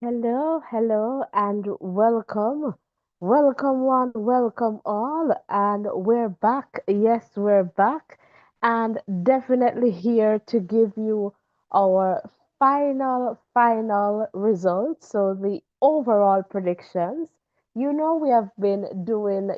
Hello, hello, and welcome. Welcome, one, welcome all. And we're back. Yes, we're back. And definitely here to give you our final results. So, the overall predictions. We have been doing,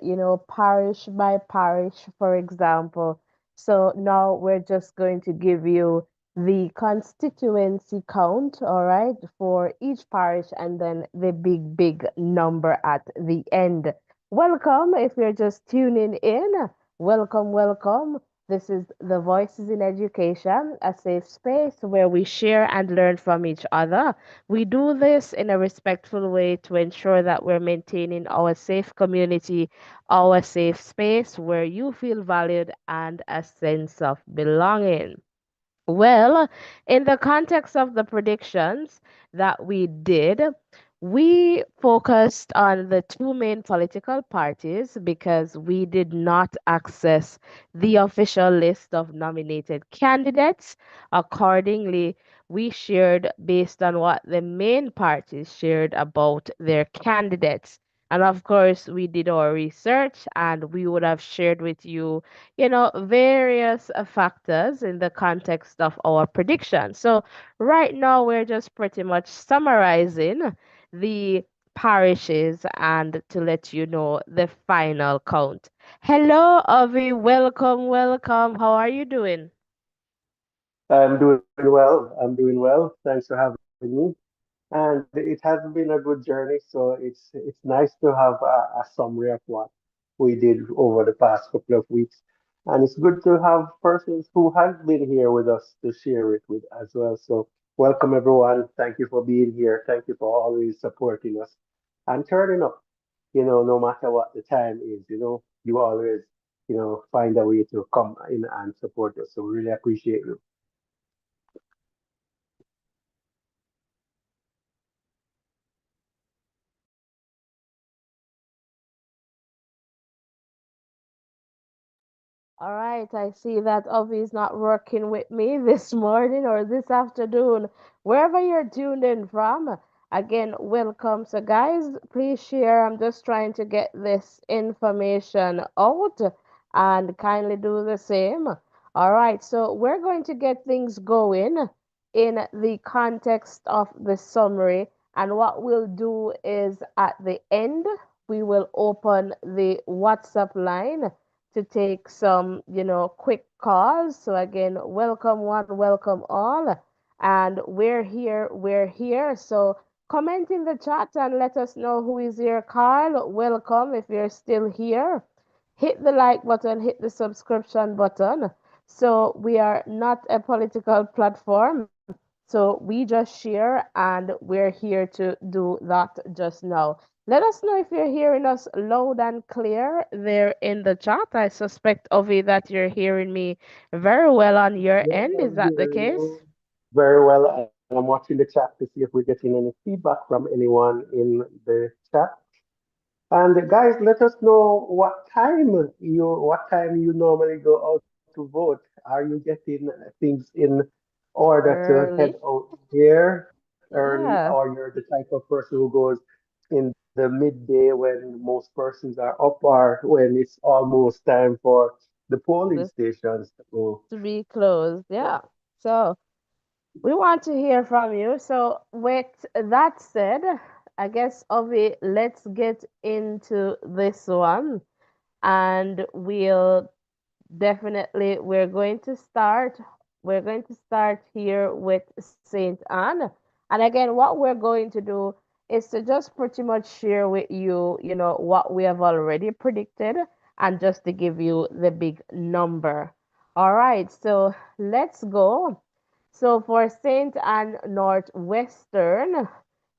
parish by parish, for example. So, now we're just going to give you the constituency count, all right, for each parish, and then the big number at the end. Welcome if you're just tuning in. Welcome, welcome. This is the Voices in Education, a safe space where we share and learn from each other. We do this in a respectful way to ensure that we're maintaining our safe community, our safe space where you feel valued and a sense of belonging. Well, in the context of the predictions that we did, we focused on the two main political parties because we did not access the official list of nominated candidates. Accordingly, we shared based on what the main parties shared about their candidates. And of course, we did our research and we would have shared with you various factors in the context of our prediction. So right now we're just pretty much summarizing the parishes and to let you know the final count. Hello, Avi. Welcome, welcome. How are you doing? I'm doing well. I'm doing well. Thanks for having me. And it has been a good journey, so it's nice to have a summary of what we did over the past couple of weeks. And it's good to have persons who have been here with us to share it with as well. So welcome everyone. Thank you for being here. Thank you for always supporting us and turning up. No matter what the time is, you always, find a way to come in and support us. So really appreciate you. All right, I see that Ovi is not working with me this morning or this afternoon, wherever you're tuned in from. Again, welcome. So, guys, please share. I'm just trying to get this information out and kindly do the same. All right, so we're going to get things going in the context of the summary. And what we'll do is at the end, we will open the WhatsApp line to take some, quick calls. So again, welcome one, welcome all. And we're here. So comment in the chat and let us know who is here. Carl, welcome if you're still here. Hit the like button, hit the subscription button. So we are not a political platform. So we just share and we're here to do that just now. Let us know if you're hearing us loud and clear there in the chat. I suspect, Ovi, that you're hearing me very well on your Yeah, end. Is I'm that the hearing case? you very well, and I'm watching the chat to see if we're getting any feedback from anyone in the chat. And guys, let us know what time you normally go out to vote. Are you getting things in order to head Early. out here early, or Yeah. you're the type of person who goes in the midday when most persons are up, or when it's almost time for the polling The stations to go? to be closed. Yeah. So we want to hear from you. So with that said, I guess, Ovi, let's get into this one and we'll definitely, we're going to start here with Saint Anne. And again, what we're going to do is to just pretty much share with you, what we have already predicted and just to give you the big number. All right, so let's go. So for Saint Anne Northwestern,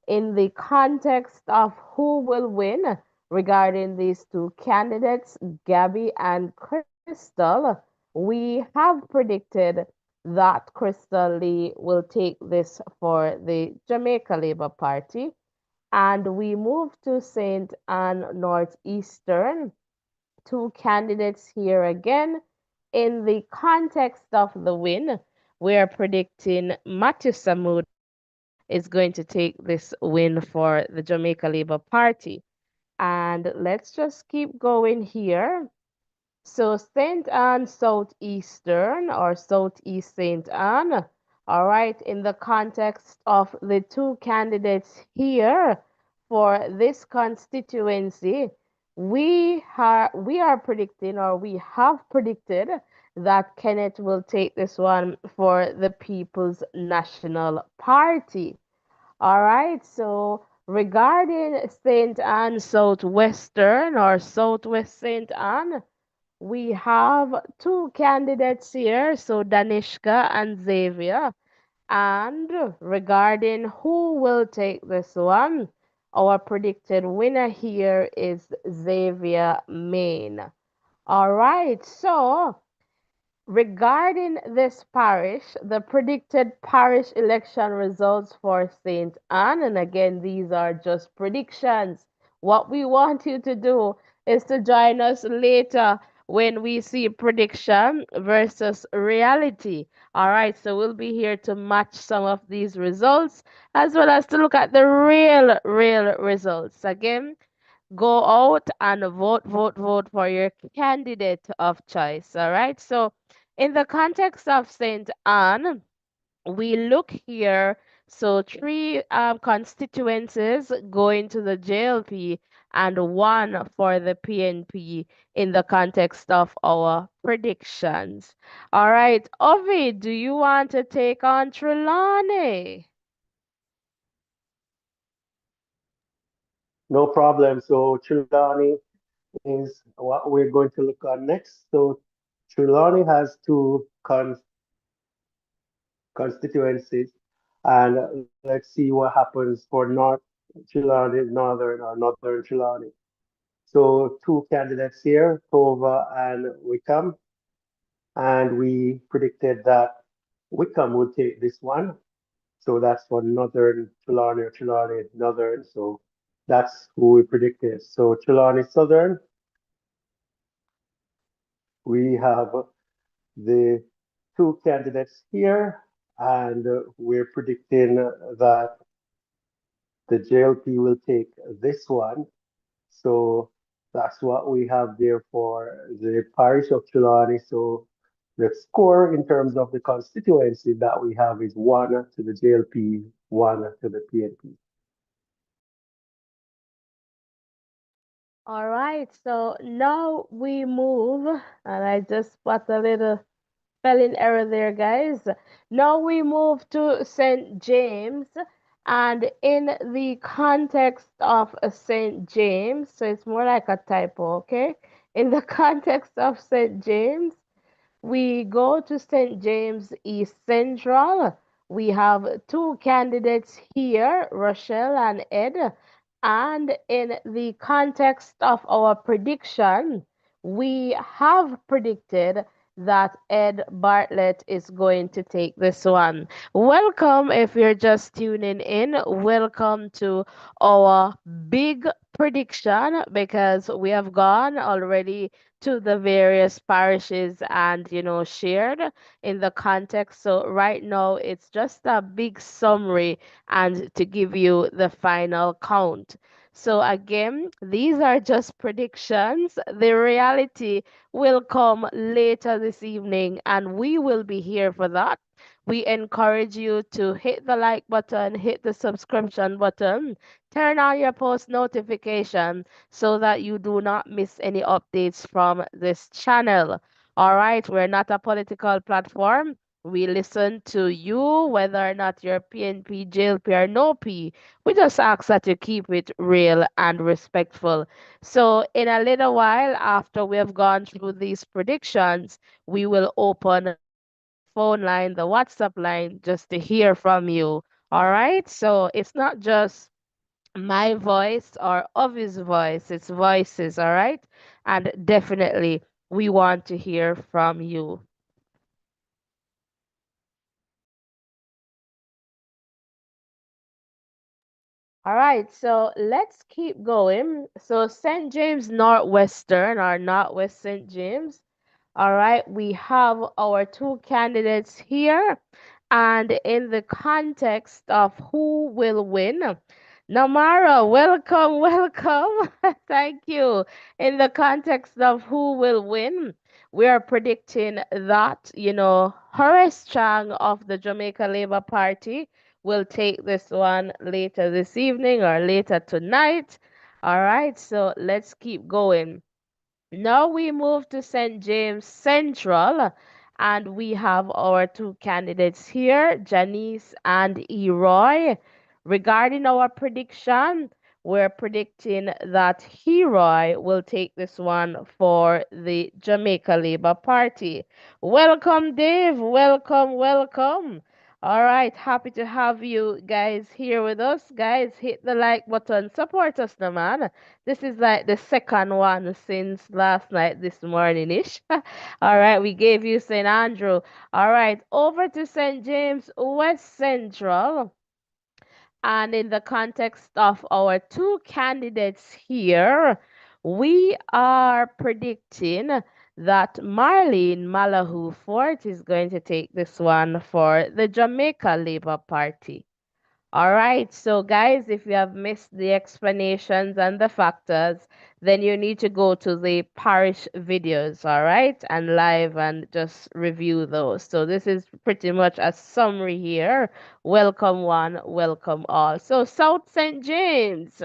in the context of who will win regarding these two candidates, Gabby and Crystal, we have predicted that Crystal Lee will take this for the Jamaica Labour Party. And we move to St. Anne Northeastern, two candidates here again. In the context of the win, we are predicting Matthew Samud is going to take this win for the Jamaica Labour Party. And let's just keep going here. So St. Anne Southeastern or Southeast St. Anne, all right, in the context of the two candidates here for this constituency, we are predicting or we have predicted that Kenneth will take this one for the People's National Party. All right, so regarding St. Anne Southwestern or Southwest St. Anne, we have two candidates here, so Danishka and Xavier. And regarding who will take this one, our predicted winner here is Xavier Main. All right, so regarding this parish, the predicted parish election results for St. Anne, and again, these are just predictions. What we want you to do is to join us later when we see prediction versus reality. All right, so we'll be here to match some of these results as well as to look at the real results. Again, go out and vote for your candidate of choice. All right. So, in the context of St. Anne, we look here. So, three constituencies going to the JLP and one for the PNP in the context of our predictions. All right. Ovi, do you want to take on Trelawny? No problem. So Trelawney is what we're going to look at next. So Trelawney has two constituencies, and let's see what happens for North Trelawney, Northern Trelawney. So two candidates here, Tova and Wickham, and we predicted that Wickham would take this one. So that's for Northern Trelawney or Trelawney Northern. So that's who we predicted. So Trelawney Southern, we have the two candidates here, and we're predicting that the JLP will take this one. So that's what we have there for the parish of Trelawney. So the score in terms of the constituency that we have is one to the JLP, one to the PNP. All right, so now we move, and I just spot a little spelling error there, guys. Now we move to St. James, and in the context of St. James, so it's more like a typo, okay? In the context of St. James, we go to St. James East Central. We have two candidates here, Rochelle and Ed. And in the context of our prediction, we have predicted that Ed Bartlett is going to take this one. Welcome if you're just tuning in. Welcome to our big prediction because we have gone already to the various parishes and shared in the context. So right now it's just a big summary and to give you the final count. So again, these are just predictions. The reality will come later this evening and we will be here for that. We encourage you to hit the like button, hit the subscription button, turn on your post notification so that you do not miss any updates from this channel. All right, we're not a political platform. We listen to you, whether or not you're PNP, JLP, or no P. We just ask that you keep it real and respectful. So, in a little while, after we have gone through these predictions, we will open the phone line, the WhatsApp line, just to hear from you. All right, so it's not just my voice or of his voice. It's voices, all right? And definitely we want to hear from you. All right, so let's keep going. So St. James Northwestern or Northwest St. James. All right, we have our two candidates here, And in the context of who will win, Namara, welcome, welcome. Thank you. In the context of who will win, we are predicting that, Horace Chang of the Jamaica Labour Party will take this one later this evening or later tonight. All right, so let's keep going. Now we move to St. James Central, and we have our two candidates here, Janice and Eroy. Regarding our prediction, we're predicting that Heroy will take this one for the Jamaica Labour Party. Welcome, Dave. Welcome, welcome. All right, happy to have you guys here with us. Guys, hit the like button. Support us, no man. This is like the second one since last night, this morning ish. All right, we gave you St. Andrew. All right, over to St. James West Central. And in the context of our two candidates here, we are predicting that Marlene Malahoo Fort is going to take this one for the Jamaica Labour Party. All right, so guys, if you have missed the explanations and the factors, then you need to go to the parish videos, all right, and live and just review those. So this is pretty much a summary here. Welcome one, welcome all. So South St. James,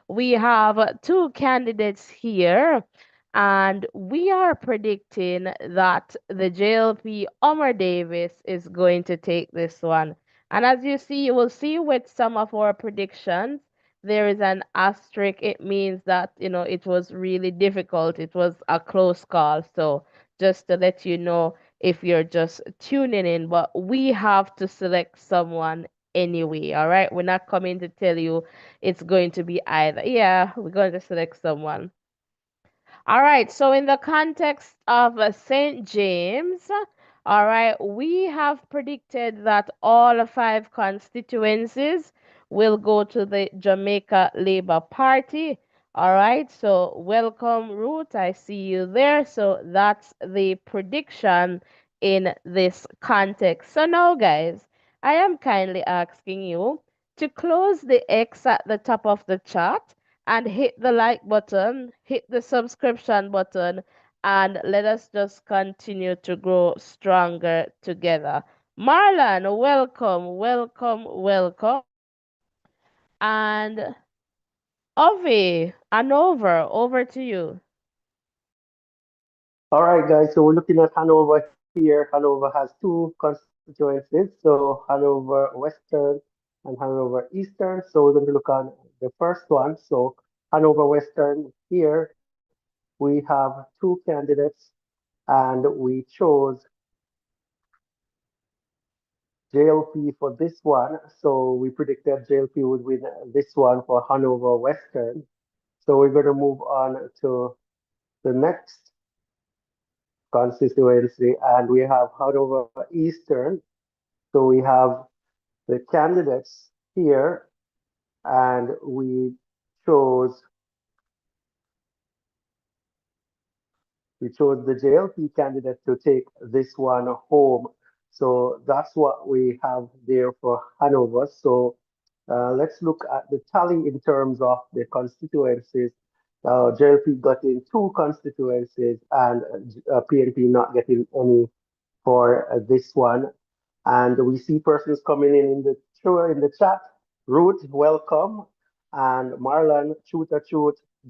we have two candidates here, and we are predicting that the JLP Omar Davis is going to take this one. And as you see, you will see with some of our predictions, there is an asterisk. It means that, it was really difficult. It was a close call. So just to let you know if you're just tuning in, but we have to select someone anyway. All right. We're not coming to tell you it's going to be either. Yeah, we're going to select someone. All right, so in the context of St. James, all right, we have predicted that all five constituencies will go to the Jamaica Labour Party. All right, so welcome, Ruth. I see you there. So that's the prediction in this context. So now, guys, I am kindly asking you to close the X at the top of the chat and hit the like button, hit the subscription button, and let us just continue to grow stronger together. Marlon, welcome, welcome, welcome. And Ovi, Hanover, over to you. All right, guys. So we're looking at Hanover here. Hanover has two constituencies, so Hanover Western and Hanover Eastern. So we're going to look on the first one. So Hanover Western here, we have two candidates, and we chose JLP for this one. So we predicted JLP would win this one for Hanover Western. So we're going to move on to the next constituency, and we have Hanover Eastern. So we have the candidates here, and chose we chose the JLP candidate to take this one home. So that's what we have there for Hanover. So let's look at the tally in terms of the constituencies. JLP got in two constituencies, and PNP not getting any for this one. And we see persons coming in the chat. Ruth, welcome. And Marlon, shoot,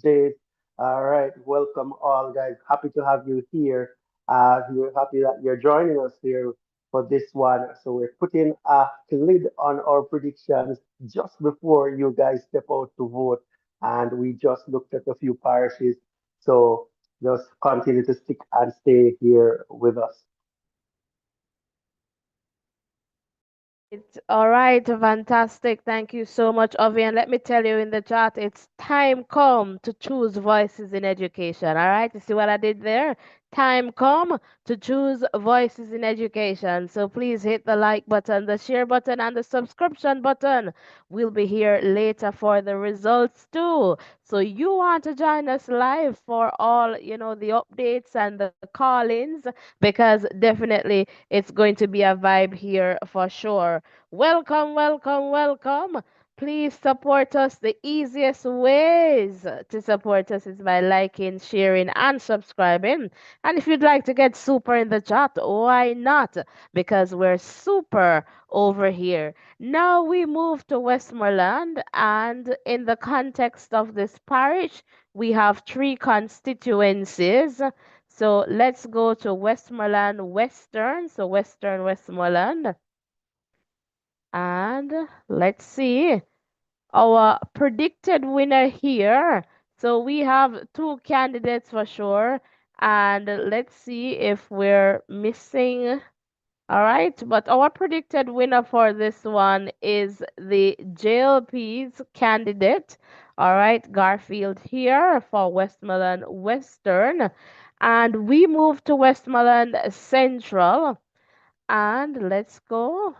Jade. All right, welcome all guys. Happy to have you here. We're happy that you're joining us here for this one. So we're putting a lid on our predictions just before you guys step out to vote. And we just looked at a few parishes. So just continue to stick and stay here with us. All right, fantastic. Thank you so much, Ovi. And let me tell you in the chat, it's time come to choose voices in education. All right, you see what I did there? time come to choose voices in education. So please hit the like button, the share button, and the subscription button. We'll be here later for the results too. So you want to join us live for all, the updates and the call-ins because definitely it's going to be a vibe here for sure. Welcome, welcome, welcome. Please support us. The easiest ways to support us is by liking, sharing, and subscribing. And if you'd like to get super in the chat, why not? Because we're super over here. Now we move to Westmoreland, and in the context of this parish, we have three constituencies. So let's go to Westmoreland Western. So Western Westmoreland. And let's see our predicted winner here. So we have two candidates for sure. And let's see if we're missing. All right. But our predicted winner for this one is the JLP's candidate. All right. Garfield here for Westmoreland Western. And we move to Westmoreland Central. And let's go.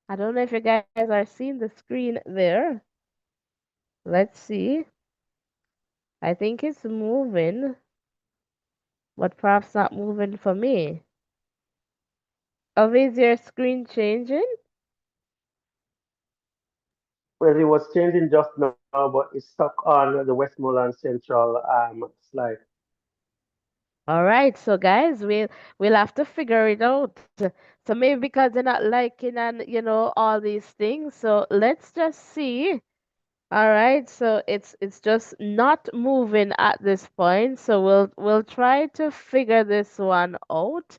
I don't know if you guys are seeing the screen there. Let's see. I think it's moving, but perhaps not moving for me. Oh, is your screen changing? Well, it was changing just now, but it's stuck on the Westmoreland Central slide. All right, so guys, we'll have to figure it out. So maybe because they're not liking and all these things. So let's just see. All right, so it's just not moving at this point. So we'll try to figure this one out.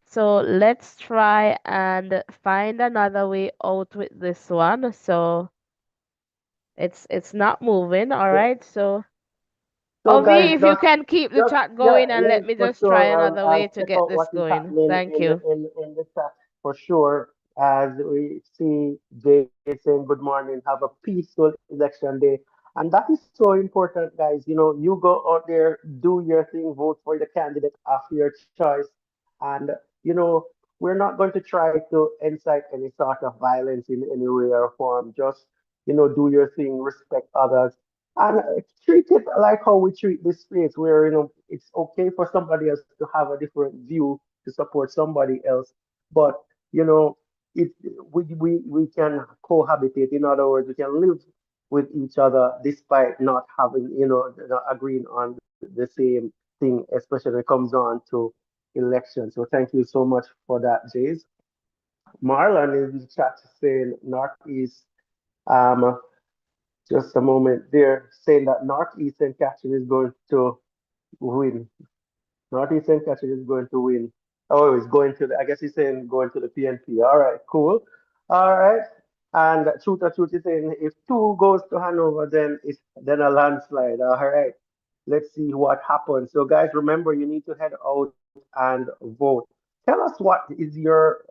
So let's try and find another way out with this one. So it's not moving. All Yeah. right, so So, Ovi, guys, if you can keep the just chat yeah, going and yeah, let me for just try sure. another way I'll to check get out this what is going. happening Thank you. in the chat for sure. As we see Jay saying good morning, have a peaceful election day, and that is so important, guys. You know, you go out there, do your thing, vote for the candidate of your choice, and you know, we're not going to try to incite any sort of violence in any way or form. Just do your thing, respect others, and treat it like how we treat this space, where it's okay for somebody else to have a different view to support somebody else, but you know it we can cohabitate. In other words, we can live with each other despite not having not agreeing on the same thing, especially when it comes on to elections. So thank you so much for that, Jays. Marlon is in the chat saying Northeast. um just a moment there, saying that Northeastern Catching is going to win. Northeastern Catching is going to win. Oh, he's going to I guess he's saying going to the PNP. All right, cool. All right. And Truth is saying if two goes to Hanover, then it's then a landslide. All right. Let's see what happens. So, guys, remember you need to head out and vote. Tell us what is your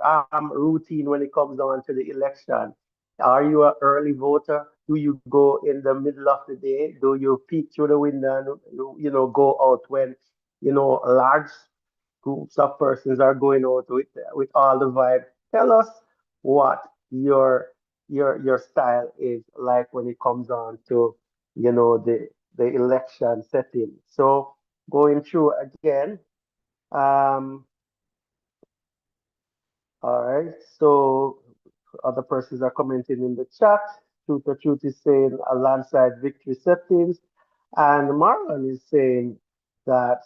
routine when it comes on to the election. Are you an early voter? Do you go in the middle of the day? Do you peek through the window and go out when large groups of persons are going out with all the vibe? Tell us what your style is like when it comes on to the election setting. So going through again. Um, all right. So other persons are commenting in the chat. Truth is saying a landslide victory settings. And Marlon is saying that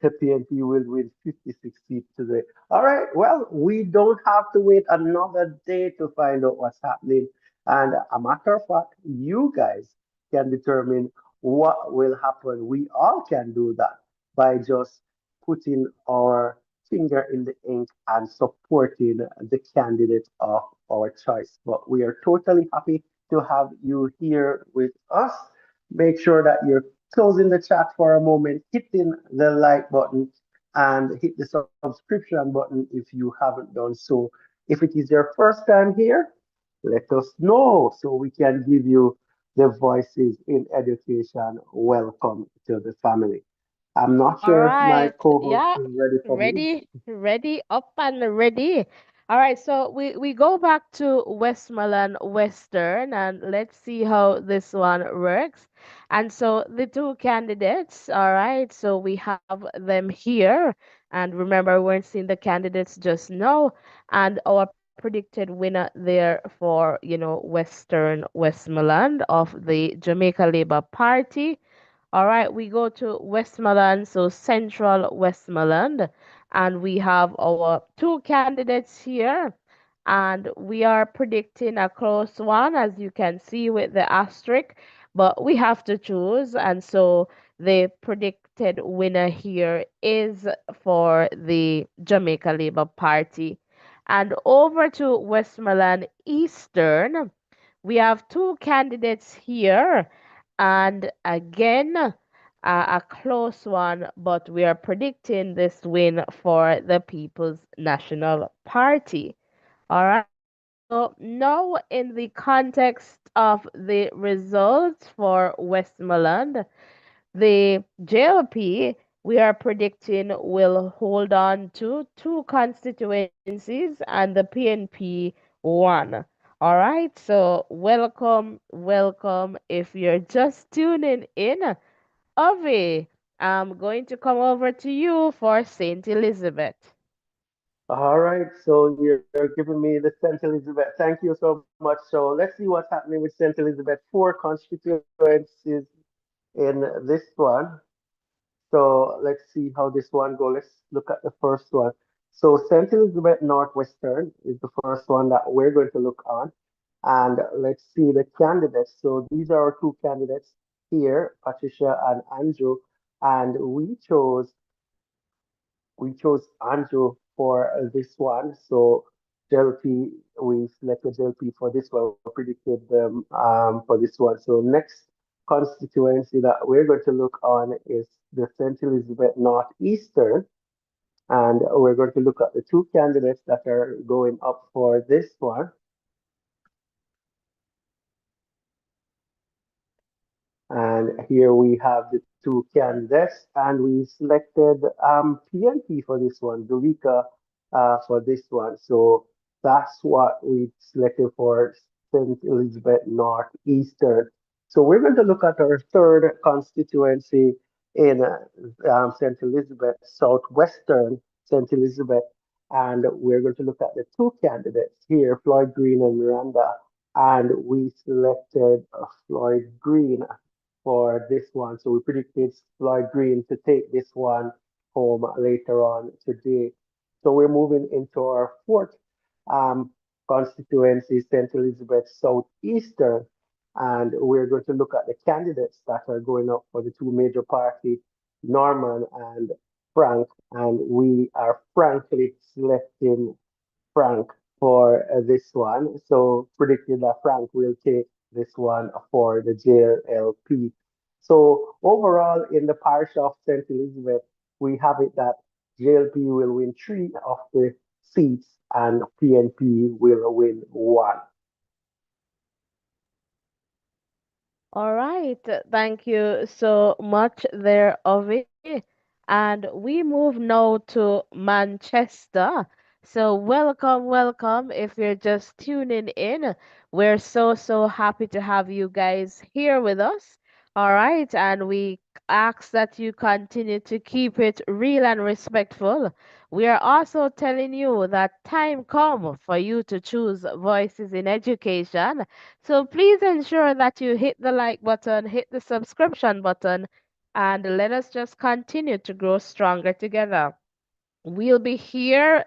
PNP will win 56 seats today. All right. Well, we don't have to wait another day to find out what's happening. And a matter of fact, you guys can determine what will happen. We all can do that by just putting our finger in the ink and supporting the candidate of our choice. But we are totally happy to have you here with us. Make sure that you're closing the chat for a moment, hitting the like button, and hit the subscription button if you haven't done so. If it is your first time here, let us know so we can give you the voices in education. Welcome to the family. I'm not All sure if my right. co-host Yeah. is ready for me. Ready, up and ready. All right. So we go back to Westmoreland Western and let's see how this one works. And so the two candidates, all right. So we have them here. And remember, we weren't seeing the candidates just now. And our predicted winner there for, Western Westmoreland of the Jamaica Labour Party. All right, we go to Westmoreland, so Central Westmoreland, and we have our two candidates here, and we are predicting a close one, as you can see with the asterisk, but we have to choose, and so the predicted winner here is for the Jamaica Labour Party. And over to Westmoreland Eastern, we have two candidates here, and again, a close one, but we are predicting this win for the People's National Party. All right. So now, in the context of the results for Westmoreland, the JLP we are predicting will hold on to two constituencies and the PNP one. All right, so welcome, welcome. If you're just tuning in, Avi, I'm going to come over to you for St. Elizabeth. All right, so you're giving me the St. Elizabeth. Thank you so much. So let's see what's happening with St. Elizabeth. Four constituencies in this one. So let's see how this one goes. Let's look at the first one. So St. Elizabeth Northwestern is the first one that we're going to look on. And let's see the candidates. So these are our two candidates here, Patricia and Andrew. And we chose Andrew for this one. So JLP, we selected JLP for this one. We predicted them for this one. So next constituency that we're going to look on is the St. Elizabeth Northeastern. And we're going to look at the two candidates that are going up for this one. And here we have the two candidates, and we selected PNP for this one, Dorica for this one. So that's what we selected for St. Elizabeth Northeastern. So we're going to look at our third constituency in St. Elizabeth Southwestern, St. Elizabeth, and we're going to look at the two candidates here, Floyd Green and Miranda. And we selected Floyd Green for this one. So we predicted Floyd Green to take this one home later on today. So we're moving into our fourth um, constituency, St. Elizabeth Southeastern, and we're going to look at the candidates that are going up for the two major parties, Norman and Frank, and we are frankly selecting Frank for this one. So predicted that Frank will take this one for the JLP. So overall, in the parish of St. Elizabeth, we have it that JLP will win three of the seats and PNP will win one. All right, thank you so much there, Ovi. And we move now to Manchester. So welcome, welcome. If you're just tuning in, we're so happy to have you guys here with us. All right, and we ask that you continue to keep it real and respectful. We are also telling you that time come for you to choose voices in education, so please ensure that you hit the like button, hit the subscription button, and let us just continue to grow stronger together. We'll be here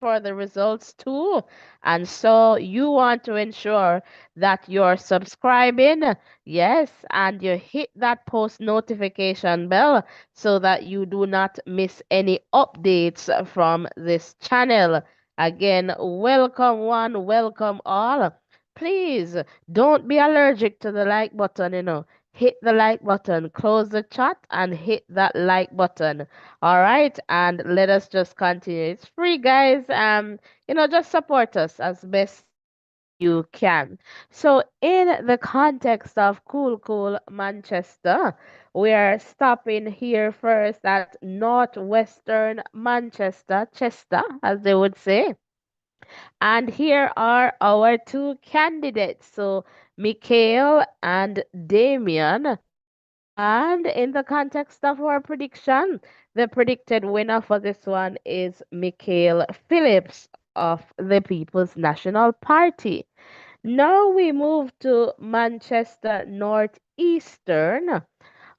for the results too. And so you want to ensure that you're subscribing, yes, and you hit that post notification bell so that you do not miss any updates from this channel. Again, welcome one, welcome all. Please don't be allergic to the like button. Hit the like button, close the chat, and hit that like button. All right, and let us just continue. It's free, guys. Just support us as best. you can. So, in the context of cool, cool Manchester, we are stopping here first at northwestern Manchester, Chester, as they would say. And here are our two candidates. So, Mikhail and Damien. And in the context of our prediction, the predicted winner for this one is Mikhail Phillips of the People's National Party. Now we move to Manchester Northeastern.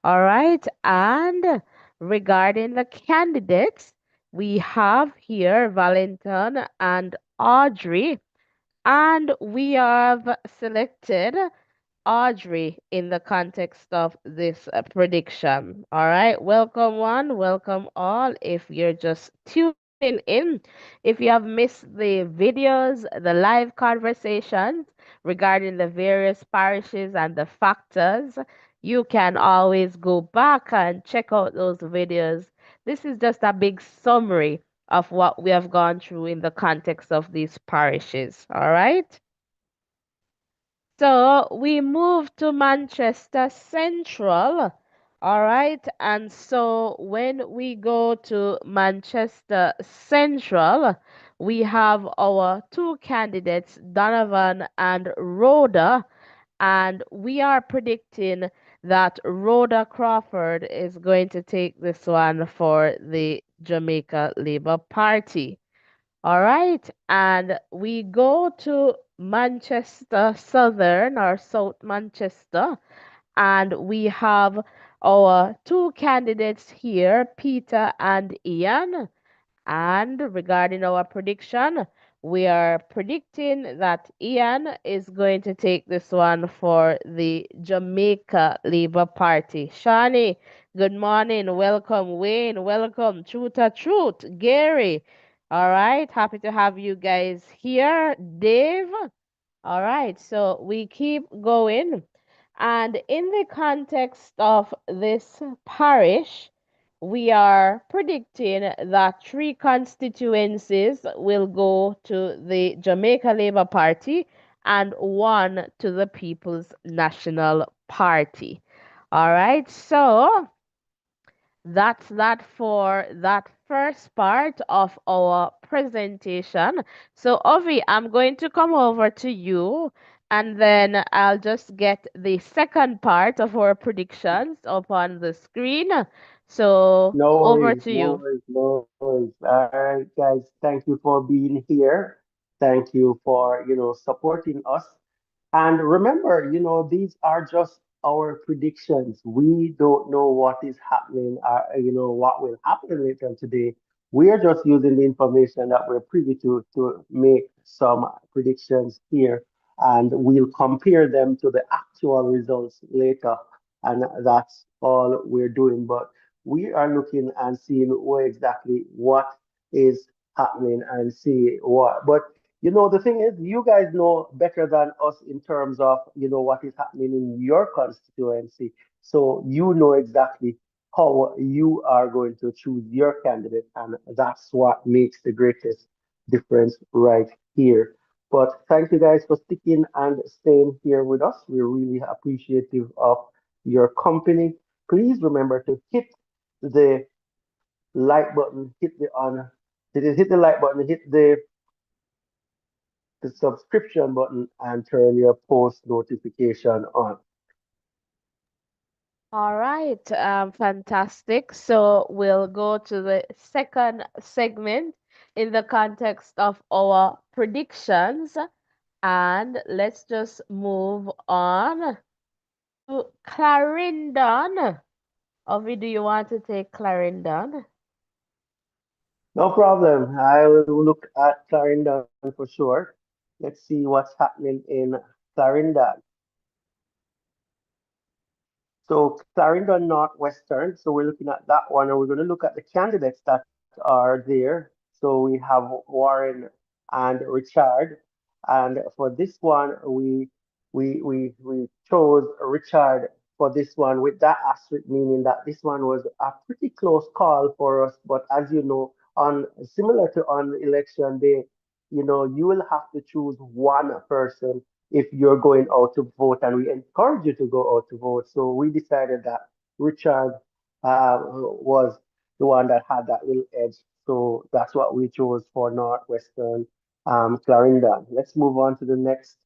All right. And regarding the candidates, we have here Valentin and Audrey. And we have selected Audrey in the context of this prediction. All right, welcome one, welcome all. If you're just tuning in, if you have missed the videos, the live conversations regarding the various parishes and the factors, you can always go back and check out those videos. This is just a big summary of what we have gone through in the context of these parishes. All right. So we moved to Manchester Central. All right. And so when we go to Manchester Central, we have our two candidates, Donovan and Rhoda. And we are predicting that Rhoda Crawford is going to take this one for the Jamaica Labour Party. All right, and we go to Manchester Southern or South Manchester, and we have our two candidates here, Peter and Ian. And regarding our prediction, we are predicting that Ian is going to take this one for the Jamaica Labour Party. Shani, good morning. Welcome, Wayne. Welcome. Truth or Truth. Gary. All right. Happy to have you guys here. Dave. All right. So we keep going. And in the context of this parish, we are predicting that three constituencies will go to the Jamaica Labour Party and one to the People's National Party. All right, so that's that for that first part of our presentation. So, Ovi, I'm going to come over to you and then I'll just get the second part of our predictions up on the screen. So, No over worries, to no you. worries, no worries. All right, guys, thank you for being here. Thank you for, supporting us. And remember, these are just our predictions. We don't know what is happening, what will happen later today. We are just using the information that we're privy to make some predictions here, and we'll compare them to the actual results later. And that's all we're doing. But we are looking and seeing where exactly what is happening and see what. But the thing is, you guys know better than us in terms of, what is happening in your constituency. So you know exactly how you are going to choose your candidate, and that's what makes the greatest difference right here. But thank you guys for sticking and staying here with us. We're really appreciative of your company. Please remember to hit the like button, hit the like button, hit the subscription button, and turn your post notification on. All right, fantastic. So we'll go to the second segment in the context of our predictions, and let's just move on to Clarendon. Ovi, do you want to take Clarendon? No problem. I will look at Clarendon for sure. Let's see what's happening in Clarendon. So Clarendon Northwestern. So we're looking at that one, and we're going to look at the candidates that are there. So we have Warren and Richard, and for this one, we chose Richard for this one with that asterisk, meaning that this one was a pretty close call for us. But as you know, on similar to on election day. you will have to choose one person if you're going out to vote, and we encourage you to go out to vote. So we decided that Richard was the one that had that little edge. So that's what we chose for Northwestern Clarendon. Let's move on to the next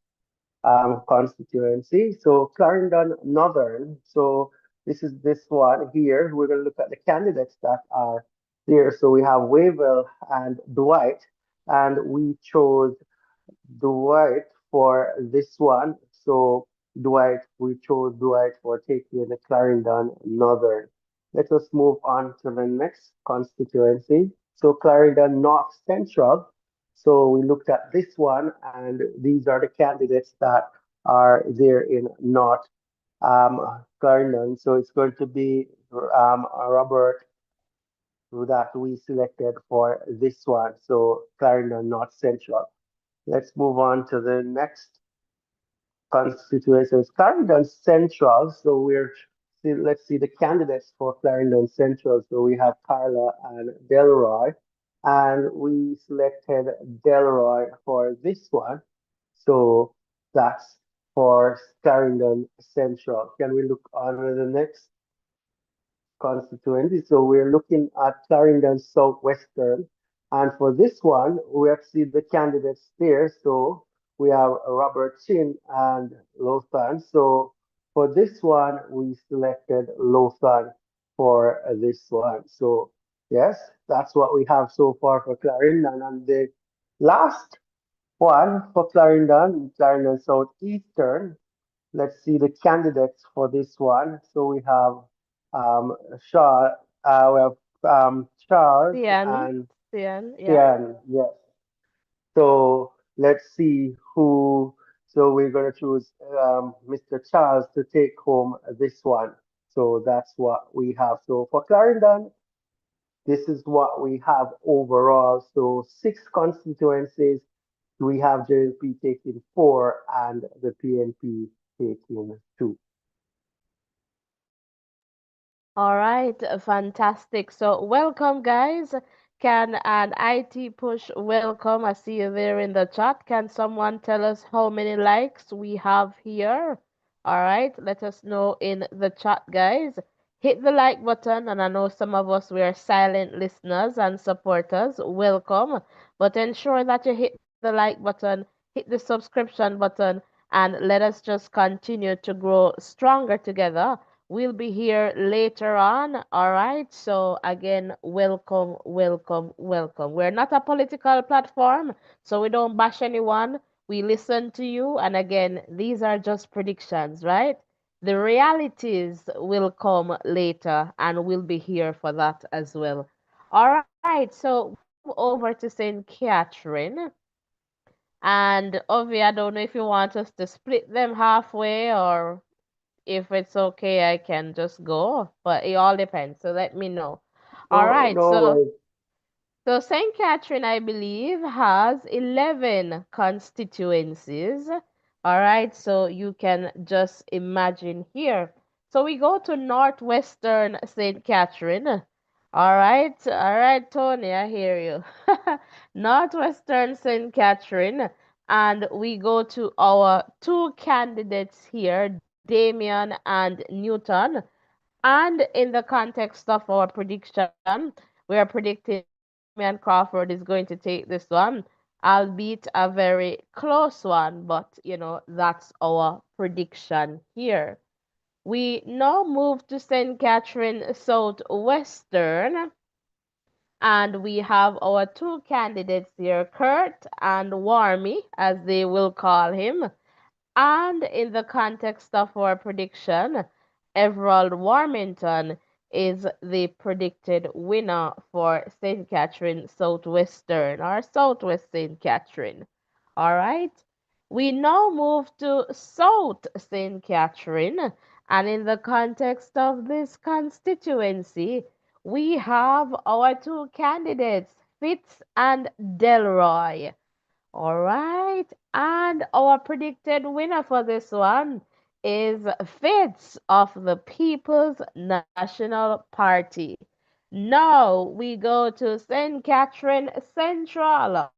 constituency. So Clarendon Northern. So this is this one here. We're going to look at the candidates that are there. So we have Wavell and Dwight, and we chose Dwight for this one. So we chose Dwight for taking the Clarendon Northern. Let us move on to the next constituency. So Clarendon North Central. So we looked at this one, and these are the candidates that are there in North Clarendon. So it's going to be Robert that we selected for this one. So Clarendon North Central. Let's move on to the next constituency. Clarendon Central. So let's see the candidates for Clarendon Central. So we have Carla and Delroy, and we selected Delroy for this one. So that's for Clarendon Central. Can we look on to the next constituency? So we're looking at Clarendon Southwestern. And for this one, we have seen the candidates there. So we have Robert Chin and Lothan. So for this one, we selected Lothan for this one. So yes, that's what we have so far for Clarendon. And the last one for Clarendon, Clarendon Southeastern. Let's see the candidates for this one. So we have Shaw, we have Charles Sian, and Sian, yeah. Tian. Yes. So let's see who. So we're going to choose Mr. Charles to take home this one. So that's what we have. So for Clarendon, this is what we have overall. So six constituencies. We have JLP taking four and the PNP taking two. All right, fantastic. So, welcome, guys. Can an IT push welcome? I see you there in the chat. Can someone tell us how many likes we have here? All right, let us know in the chat, guys. Hit the like button, and I know some of us we are silent listeners and supporters. Welcome, but ensure that you hit the like button, hit the subscription button, and let us just continue to grow stronger together. We'll be here later on. All right. So, again, welcome, welcome, welcome. We're not a political platform, so we don't bash anyone. We listen to you. And again, these are just predictions, right? The realities will come later, and we'll be here for that as well. All right. So, we move over to St. Catherine. And Ovi, I don't know if you want us to split them halfway or if it's okay, I can just go, but it all depends. So let me know. All No, right. no worries. So St. Catherine, I believe, has 11 constituencies. All right. So you can just imagine here. So we go to Northwestern St. Catherine. All right. All right, Tony, I hear you. Northwestern St. Catherine. And we go to our two candidates here, Damien and Newton. And in the context of our prediction, we are predicting that Damian Crawford is going to take this one, albeit a very close one, but that's our prediction here. We now move to St. Catherine Southwestern, and we have our two candidates here, Kurt and Warmy, as they will call him. And in the context of our prediction, Everald Warmington is the predicted winner for St. Catherine Southwestern or Southwest St. Catherine. All right. We now move to South St. Catherine, and in the context of this constituency, we have our two candidates, Fitz and Delroy. All right. And our predicted winner for this one is Fitz of the People's National Party. Now we go to St. Catherine Central.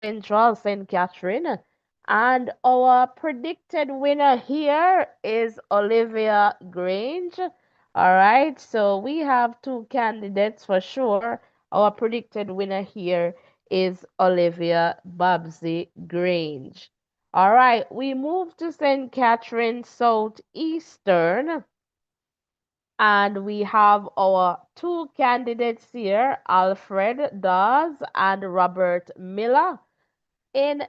Central St. Catherine. And our predicted winner here is Olivia Grange. All right, so we have two candidates for sure. Our predicted winner here is Olivia Babsy Grange. All right, we move to St. Catherine Southeastern. And we have our two candidates here, Alfred Dawes and Robert Miller. In the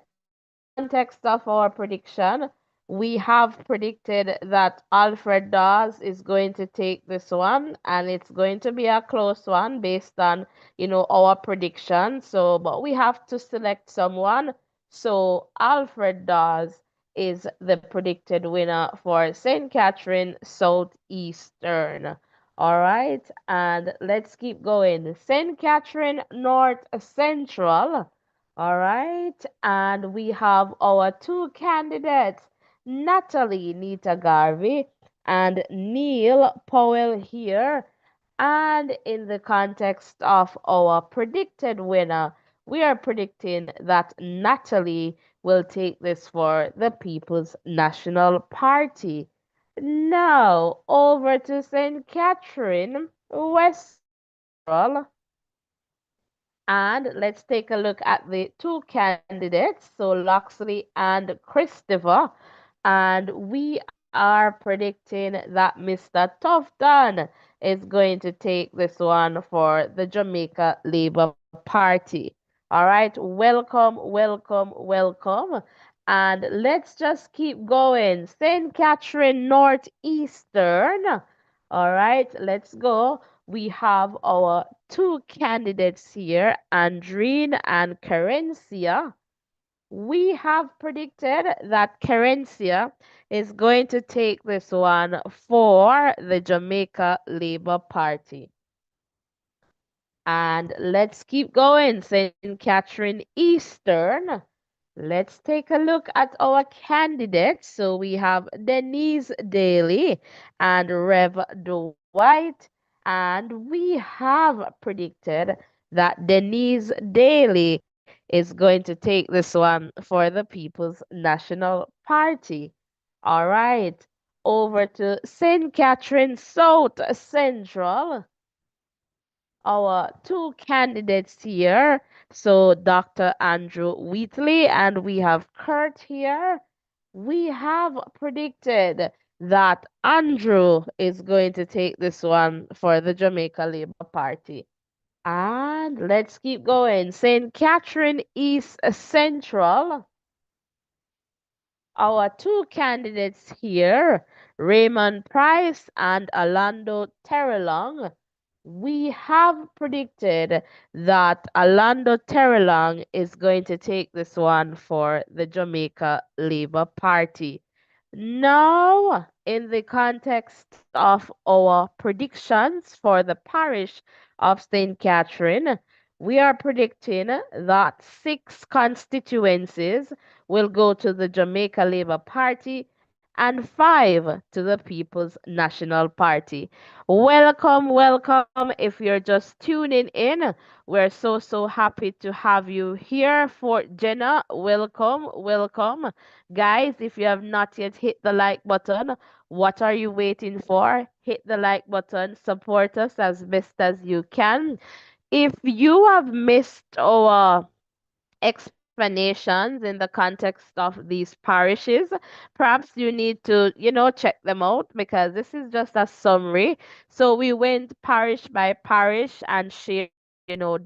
context of our prediction, we have predicted that Alfred Dawes is going to take this one, and it's going to be a close one based on, our prediction. So, but we have to select someone. So, Alfred Dawes is the predicted winner for St. Catherine Southeastern. All right, and let's keep going. St. Catherine North Central. All right, and we have our two candidates, Natalie Nita Garvey and Neil Powell here. And in the context of our predicted winner, we are predicting that Natalie will take this for the People's National Party. Now, over to St. Catherine, West Central. And let's take a look at the two candidates, so Loxley and Christopher. And we are predicting that Mr. Tufton is going to take this one for the Jamaica Labour Party. All right, welcome, welcome, welcome. And let's just keep going. St. Catherine Northeastern. All right, let's go. We have our two candidates here, Andreen and Carencia. We have predicted that Carencia is going to take this one for the Jamaica Labour Party. And let's keep going. St. Catherine Eastern. Let's take a look at our candidates. So we have Denise Daly and Rev Dwight. And we have predicted that Denise Daly is going to take this one for the People's National Party. All right, over to St. Catherine South Central, our two candidates here. So Dr. Andrew Wheatley and we have Kurt here. We have predicted that Andrew is going to take this one for the Jamaica Labour Party. And let's keep going. St. Catherine East Central. Our two candidates here, Raymond Price and Orlando Terrelong. We have predicted that Orlando Terrelong is going to take this one for the Jamaica Labour Party. Now, in the context of our predictions for the parish of St. Catherine, we are predicting that 6 constituencies will go to the Jamaica Labour Party and 5 to the People's National Party. Welcome, welcome. If you're just tuning in, we're so happy to have you here. Fort Jenna, welcome, welcome. Guys, if you have not yet hit the like button, what are you waiting for? Hit the like button, support us as best as you can. If you have missed our explanations in the context of these parishes, perhaps you need to, check them out because this is just a summary. So we went parish by parish and shared,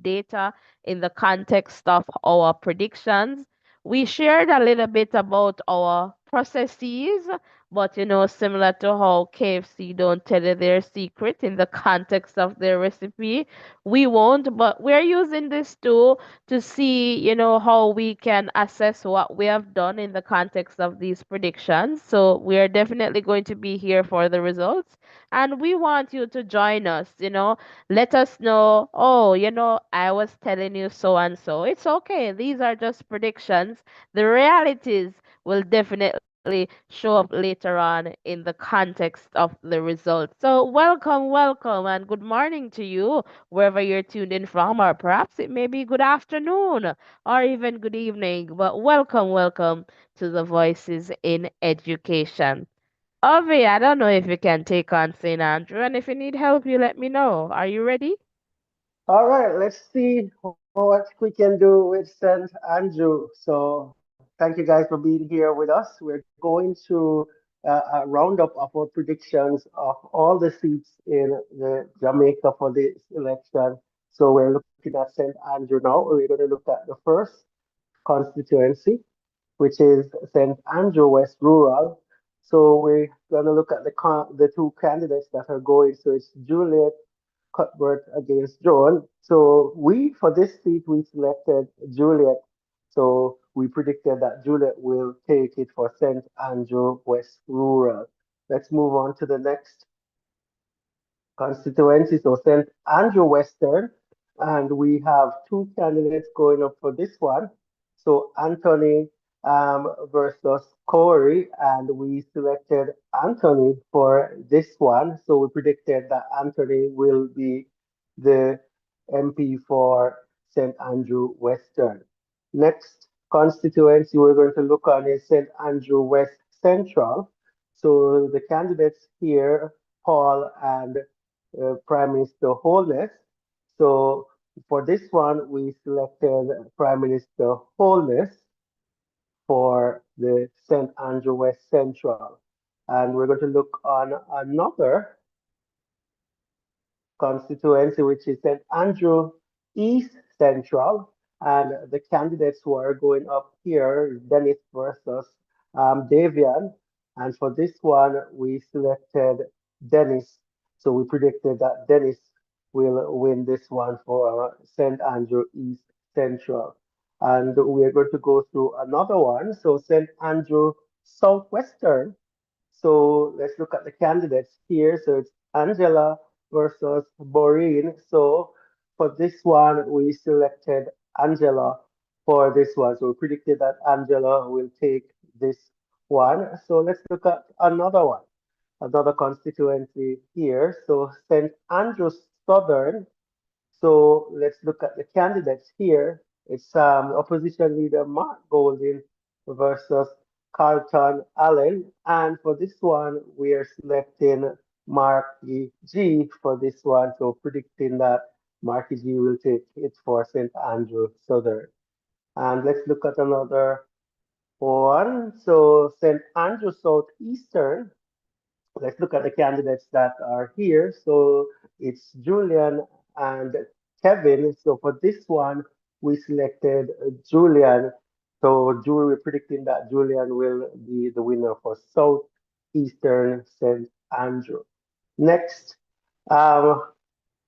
data in the context of our predictions. We shared a little bit about our processes, but similar to how KFC don't tell you their secret in the context of their recipe, we won't, but we're using this tool to see, how we can assess what we have done in the context of these predictions. So we're definitely going to be here for the results. And we want you to join us, let us know, oh, I was telling you so and so. It's okay. These are just predictions. The realities will definitely show up later on in the context of the results. So, welcome, welcome, and good morning to you, wherever you're tuned in from, or perhaps it may be good afternoon or even good evening. But welcome, welcome to the Voices in Education. Avi, I don't know if you can take on St. Andrew, and if you need help, you let me know. Are you ready? All right, let's see what we can do with St. Andrew. So, thank you guys for being here with us. We're going to a roundup of our predictions of all the seats in the Jamaica for this election. So, we're looking at St. Andrew now. We're going to look at the first constituency, which is St. Andrew West Rural. So we're going to look at the two candidates that are going. So it's Juliet Cuthbert against Joan. So for this seat, we selected Juliet. So we predicted that Juliet will take it for St. Andrew West Rural. Let's move on to the next constituency, so St. Andrew Western, and we have two candidates going up for this one. So Anthony versus Corey, and we selected Anthony for this one. So we predicted that Anthony will be the MP for St. Andrew Western. Next constituency we're going to look on is St. Andrew West Central. So the candidates here, Paul and Prime Minister Holness. So for this one, we selected Prime Minister Holness for the St. Andrew West Central. And we're going to look on another constituency, which is St. Andrew East Central. And the candidates who are going up here is Dennis versus Davian. And for this one, we selected Dennis. So we predicted that Dennis will win this one for St. Andrew East Central. And we are going to go through another one. So St. Andrew Southwestern. So let's look at the candidates here. So it's Angela versus Maureen. So for this one, we selected Angela for this one. So we predicted that Angela will take this one. So let's look at another one, another constituency here. So St. Andrews Southern, so let's look at the candidates here. It's opposition leader Mark Golding versus Carlton Allen. And for this one, we are selecting Marky G for this one. So predicting that Marky G will take it for St. Andrew Southern. And let's look at another one. So St. Andrew Southeastern, let's look at the candidates that are here. So it's Julian and Kevin. So for this one, we selected Julian. So we're predicting that Julian will be the winner for Southeastern St. Andrew. Next, um,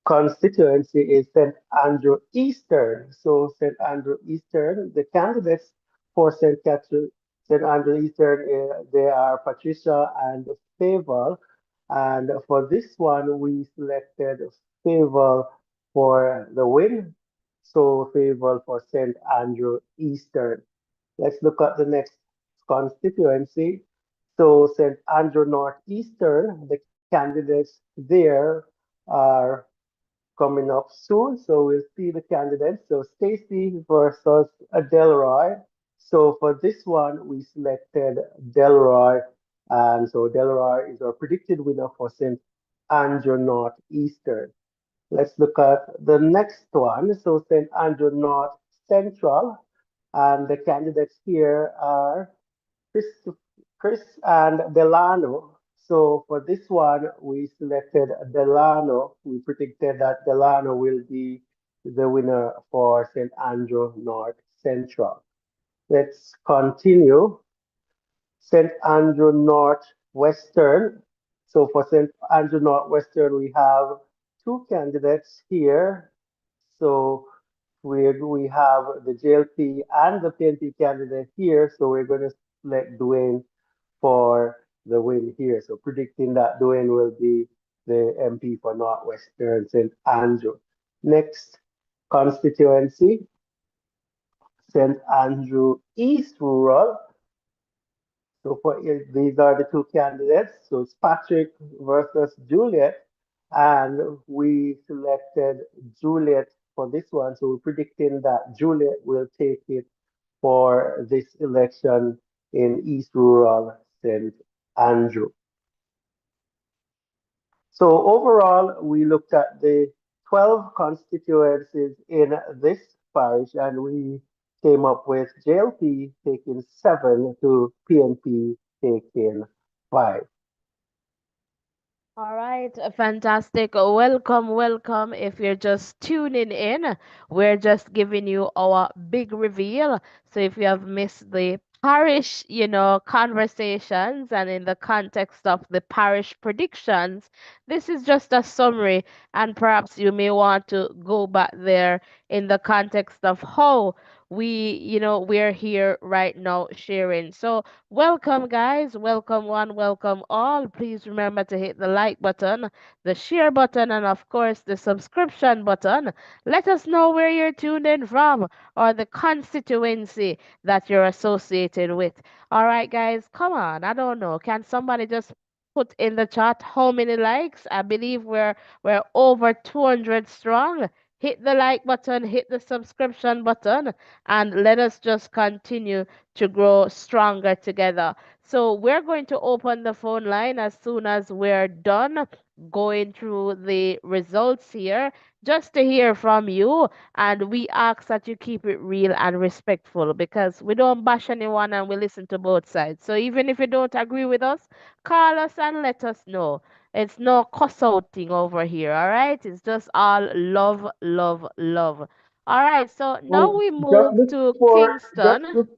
constituency is St. Andrew Eastern. So St. Andrew Eastern, the candidates for St. Andrew Eastern, they are Patricia and Favel. And for this one, we selected Favel for the win. So Favel for St. Andrew Eastern. Let's look at the next constituency. So St. Andrew Northeastern, the candidates there are coming up soon. So we'll see the candidates. So Stacy versus Delroy. So for this one, we selected Delroy. And so Delroy is our predicted winner for St. Andrew Northeastern. Let's look at the next one. So St. Andrew North Central. And the candidates here are Chris, Chris and Delano. So for this one, we selected Delano. We predicted that Delano will be the winner for St. Andrew North Central. Let's continue. St. Andrew North Western. So for St. Andrew North Western, we have two candidates here. So we have the JLP and the PNP candidate here. So we're going to select Dwayne for the win here. So predicting that Dwayne will be the MP for Northwestern St. Andrew. Next constituency, St. Andrew East Rural. So these are the two candidates. So it's Patrick versus Juliet, and we selected Juliet for this one. So we're predicting that Juliet will take it for this election in East Rural St. Andrew. So overall, we looked at the 12 constituencies in this parish, and we came up with JLP taking 7 to PNP taking 5. All right, fantastic. Welcome, welcome. If you're just tuning in, we're just giving you our big reveal. So if you have missed the parish, conversations and in the context of the parish predictions, this is just a summary, and perhaps you may want to go back there in the context of how we're here right now sharing. So welcome, guys. Welcome, one. Welcome, all. Please remember to hit the like button, the share button, and of course, the subscription button. Let us know where you're tuned in from or the constituency that you're associated with. All right, guys, come on. I don't know. Can somebody just put in the chat how many likes? I believe we're over 200 strong. Hit the like button, hit the subscription button, and let us just continue to grow stronger together. So we're going to open the phone line as soon as we're done going through the results here, just to hear from you. And we ask that you keep it real and respectful because we don't bash anyone and we listen to both sides. So even if you don't agree with us, call us and let us know. It's no cuss out thing over here, all right? It's just all love, love, love. All right, so now So we just move to before, just Kingston. be-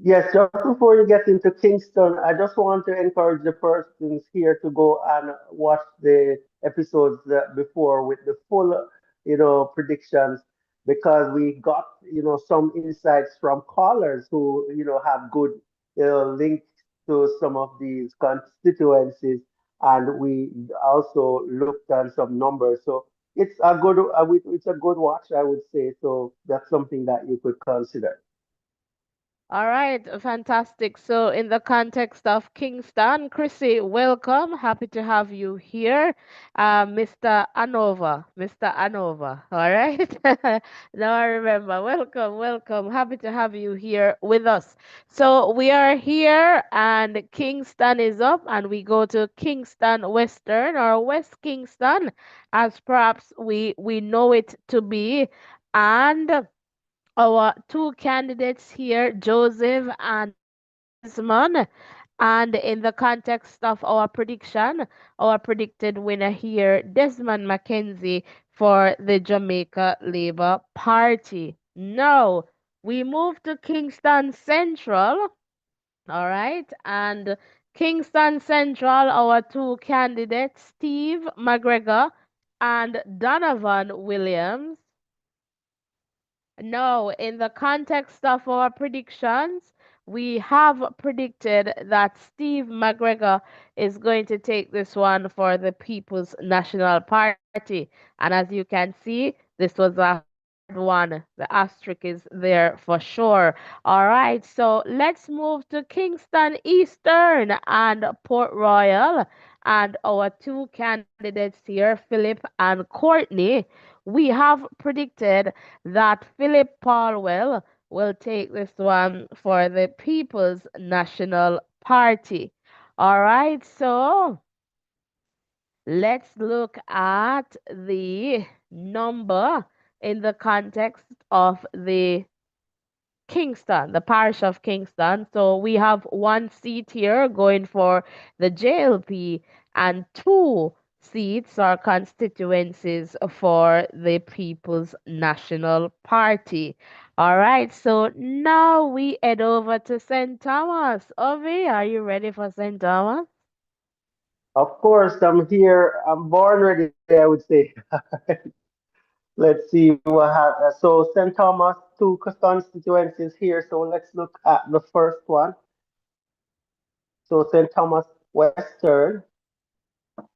Yes, just before you get into Kingston, I just want to encourage the persons here to go and watch the episodes before with the full, predictions because we got, some insights from callers who, have good, links to some of these constituencies, and we also looked at some numbers. So it's a good watch, I would say. So that's something that you could consider. All right, fantastic. So, in the context of Kingston, Chrissy, welcome. Happy to have you here, Mr. Hanover. Mr. Hanover. All right. Now I remember. Welcome, welcome. Happy to have you here with us. So, we are here, and Kingston is up, and we go to Kingston Western or West Kingston, as perhaps we know it to be, and our two candidates here, Joseph and Desmond. And in the context of our prediction, our predicted winner here, Desmond Mackenzie for the Jamaica Labour Party. Now, we move to Kingston Central, all right? And Kingston Central, our two candidates, Steve McGregor and Donovan Williams. No, in the context of our predictions, we have predicted that Steve McGregor is going to take this one for the People's National Party. And as you can see, this was a hard one. The asterisk is there for sure. All right, so let's move to Kingston Eastern and Port Royal. And our two candidates here, Philip and Courtney, we have predicted that Philip Palwell will take this one for the People's National Party. All right, so let's look at the number in the context of the Kingston, the parish of Kingston. So we have one seat here going for the JLP and two seats or constituencies for the People's National Party. All right, so now we head over to St. Thomas. Ovi, are you ready for St. Thomas? Of course, I'm here. I'm born ready, I would say. Let's see what happens. So St. Thomas, two constituencies here. So let's look at the first one. So St. Thomas Western.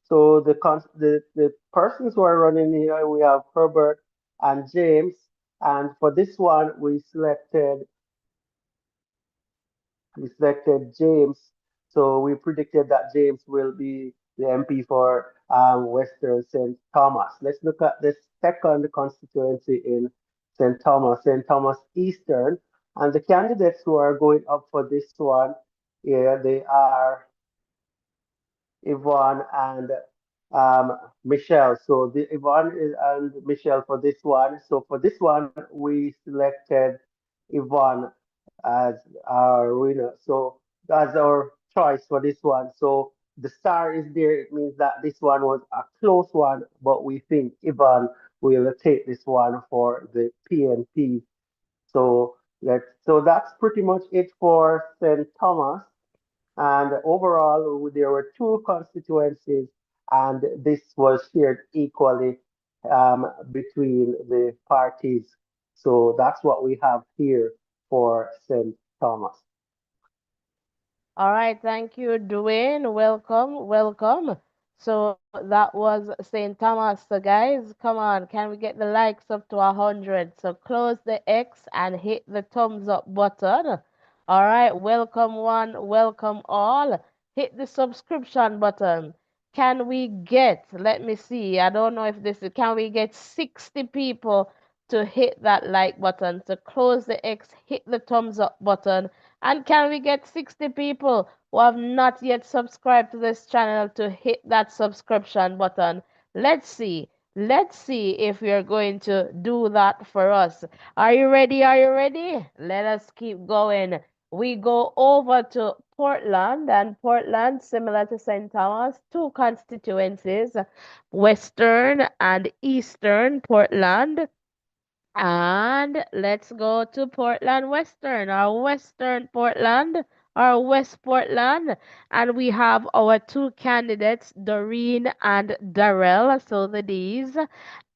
So the persons who are running here, we have Herbert and James. And for this one, we selected we selected James. So we predicted that James will be the MP for Western St. Thomas. Let's look at the second constituency in St. Thomas Eastern. And the candidates who are going up for this one, yeah, they are Yvonne and Michelle. So the Yvonne and Michelle for this one. So for this one, we selected Yvonne as our winner. So that's our choice for this one. So the star is there. It means that this one was a close one, but we think Yvonne will take this one for the PNP. So that's pretty much it for St. Thomas. And overall, there were two constituencies, and this was shared equally between the parties. So that's what we have here for St. Thomas. All right, thank you, Dwayne. Welcome, welcome. So that was St. Thomas. So guys, come on, can we get the likes up to 100? So close the X and hit the thumbs up button. All right, welcome one, welcome all. Hit the subscription button. Can we get, let me see, I don't know if this is, can we get 60 people to hit that like button? So close the X, hit the thumbs up button, and can we get 60 people who have not yet subscribed to this channel to hit that subscription button? Let's see. Let's see if you're going to do that for us. Are you ready? Are you ready? Let us keep going. We go over to Portland, and Portland, similar to St. Thomas, two constituencies, Western and Eastern Portland. And let's go to Portland Western, our Western Portland, our West Portland. And we have our two candidates, Doreen and Darrell. So the D's.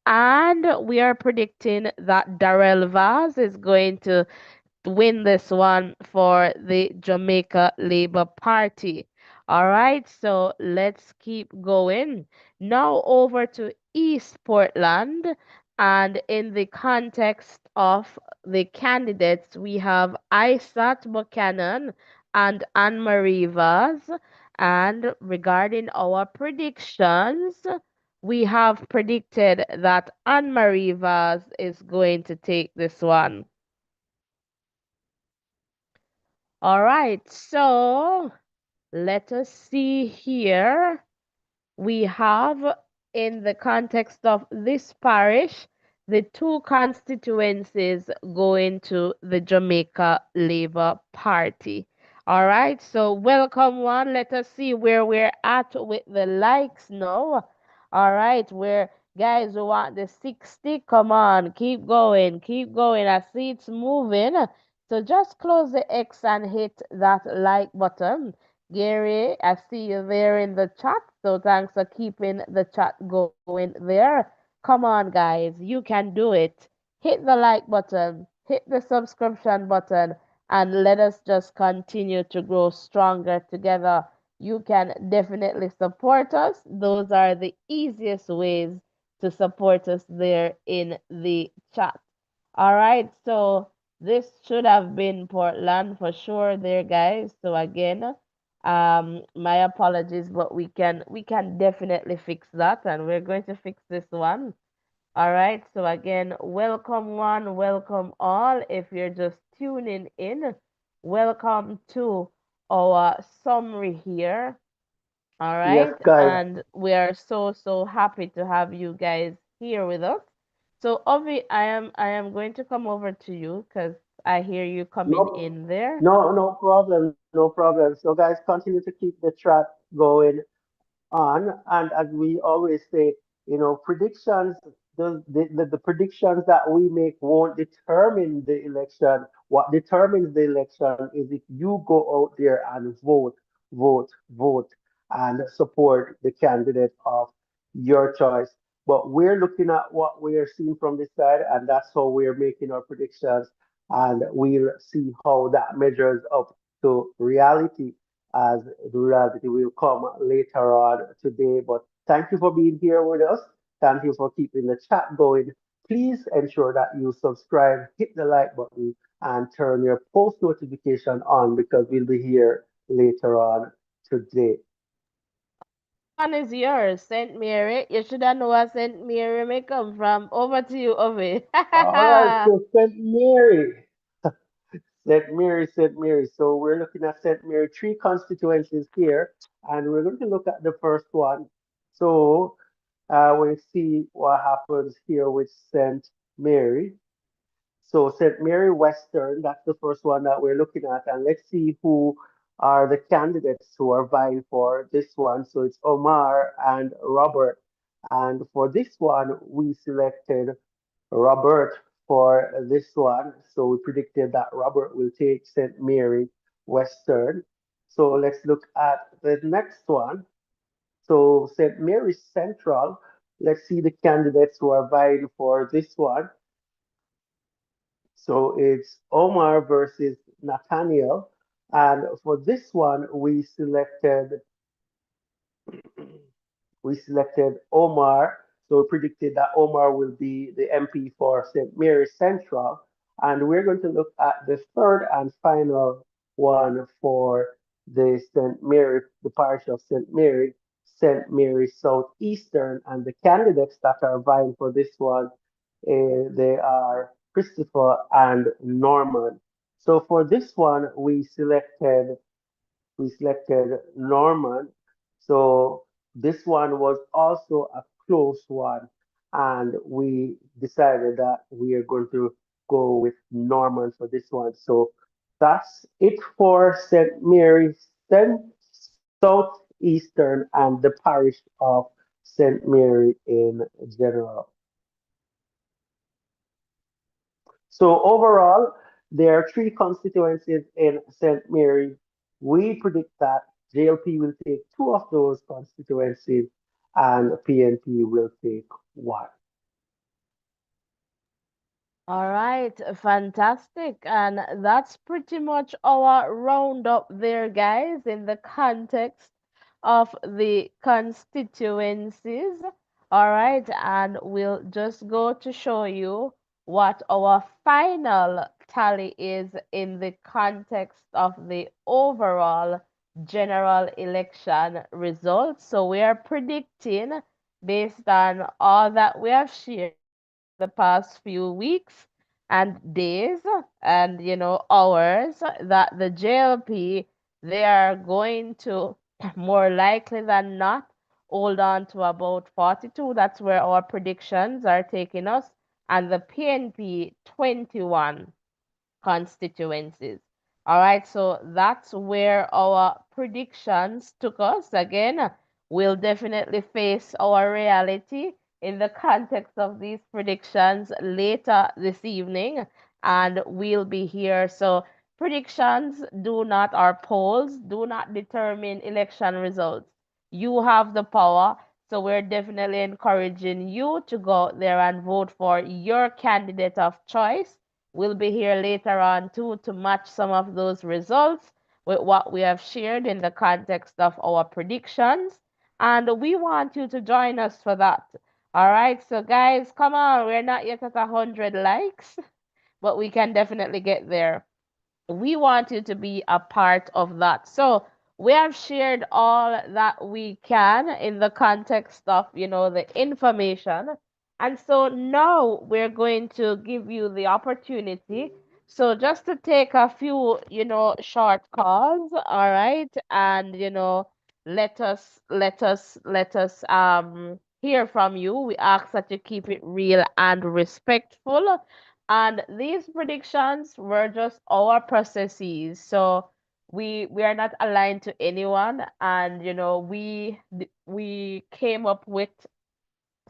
And we are predicting that Darrell Vaz is going to win this one for the Jamaica Labour Party. All right, so let's keep going. Now over to East Portland, and in the context of the candidates, we have Isat Buchanan and Anne Marie Vaz. And regarding our predictions, we have predicted that Anne Marie Vaz is going to take this one. All right, so let us see here. We have, in the context of this parish, the two constituencies going to the Jamaica Labour Party. All right, so welcome one. Let us see where we're at with the likes now. All right, where guys, we want the 60. Come on, keep going, keep going. I see it's moving. So just close the X and hit that like button. Gary, I see you there in the chat. So thanks for keeping the chat going there. Come on, guys, you can do it. Hit the like button, hit the subscription button, and let us just continue to grow stronger together. You can definitely support us. Those are the easiest ways to support us there in the chat. All right, so this should have been Portland for sure there, guys. So again, my apologies, but we can definitely fix that, and we're going to fix this one. All right, so again, welcome one, welcome all. If you're just tuning in, welcome to our summary here. All Yes, right, guys. and we are so happy to have you guys here with us. So Ovi, I am going to come over to you because I hear you coming No, in there. no problem, no problem. So, guys, continue to keep the chat going on. And as we always say, predictions, the predictions that we make won't determine the election. What determines the election is if you go out there and vote, and support the candidate of your choice. But we're looking at what we are seeing from this side, and that's how we're making our predictions. And we'll see how that measures up to reality, as the reality will come later on today. But thank you for being here with us. Thank you for keeping the chat going. Please ensure that you subscribe, hit the like button, and turn your post notification on because we'll be here later on today. This one is yours, Saint Mary. You should have known where Saint Mary may come from. Over to you, Ovi. All right, so St. Mary. St. Mary, St. Mary. So we're looking at St. Mary, three constituencies here, and we're going to look at the first one. So we see what happens here with St. Mary. So St. Mary Western, that's the first one that we're looking at, and let's see who are the candidates who are vying for this one. So it's Omar and Robert, and for this one we selected Robert for this one. So we predicted that Robert will take St. Mary Western. So let's look at the next one. So St. Mary Central, let's see the candidates who are vying for this one. So it's Omar versus Nathaniel. And for this one, we selected Omar. So we predicted that Omar will be the MP for St. Mary Central. And we're going to look at the third and final one for the St. Mary, the parish of St. Mary Southeastern. And the candidates that are vying for this one, they are Christopher and Norman. So for this one, we selected Norman. So this one was also a close one, and we decided that we are going to go with Norman for this one. So that's it for St. Mary's Southeastern and the parish of St. Mary in general. So overall, there are three constituencies in St. Mary. We predict that JLP will take two of those constituencies and PNP will take one. All right, fantastic. And that's pretty much our roundup there, guys, in the context of the constituencies. All right, and we'll just go to show you what our final tally is in the context of the overall general election results. So we are predicting based on all that we have shared the past few weeks and days and hours that the JLP they are going to more likely than not hold on to about 42. That's where our predictions are taking us, and the PNP 21 constituencies. All right, so that's where our predictions took us. Again, we'll definitely face our reality in the context of these predictions later this evening, and we'll be here. So, predictions do not, or polls do not determine election results. You have the power. So, we're definitely encouraging you to go out there and vote for your candidate of choice. We'll be here later on too to match some of those results with what we have shared in the context of our predictions. And we want you to join us for that. All right, so guys, come on. We're not yet at 100 likes, but we can definitely get there. We want you to be a part of that. So we have shared all that we can in the context of, the information. And so now we're going to give you the opportunity. So just to take a few, short calls, all right, and let us hear from you. We ask that you keep it real and respectful, and these predictions were just our processes. So we are not aligned to anyone, and we came up with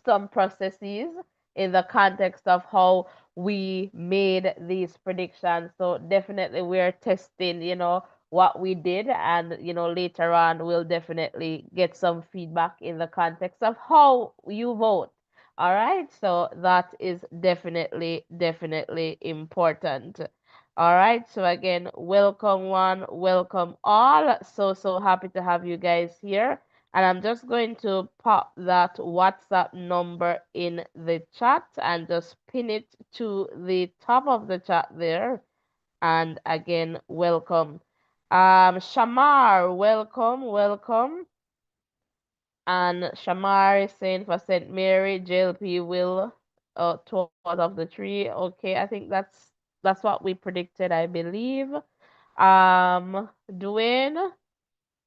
some processes in the context of how we made these predictions. So definitely we're testing, what we did, and later on we'll definitely get some feedback in the context of how you vote. All right, so that is definitely important. All right, so again, welcome one, welcome all. So happy to have you guys here. And I'm just going to pop that WhatsApp number in the chat and just pin it to the top of the chat there. And again, welcome. Shamar, welcome, welcome. And Shamar is saying for St. Mary, JLP will two out of the three. Okay, I think that's what we predicted, I believe. Dwayne,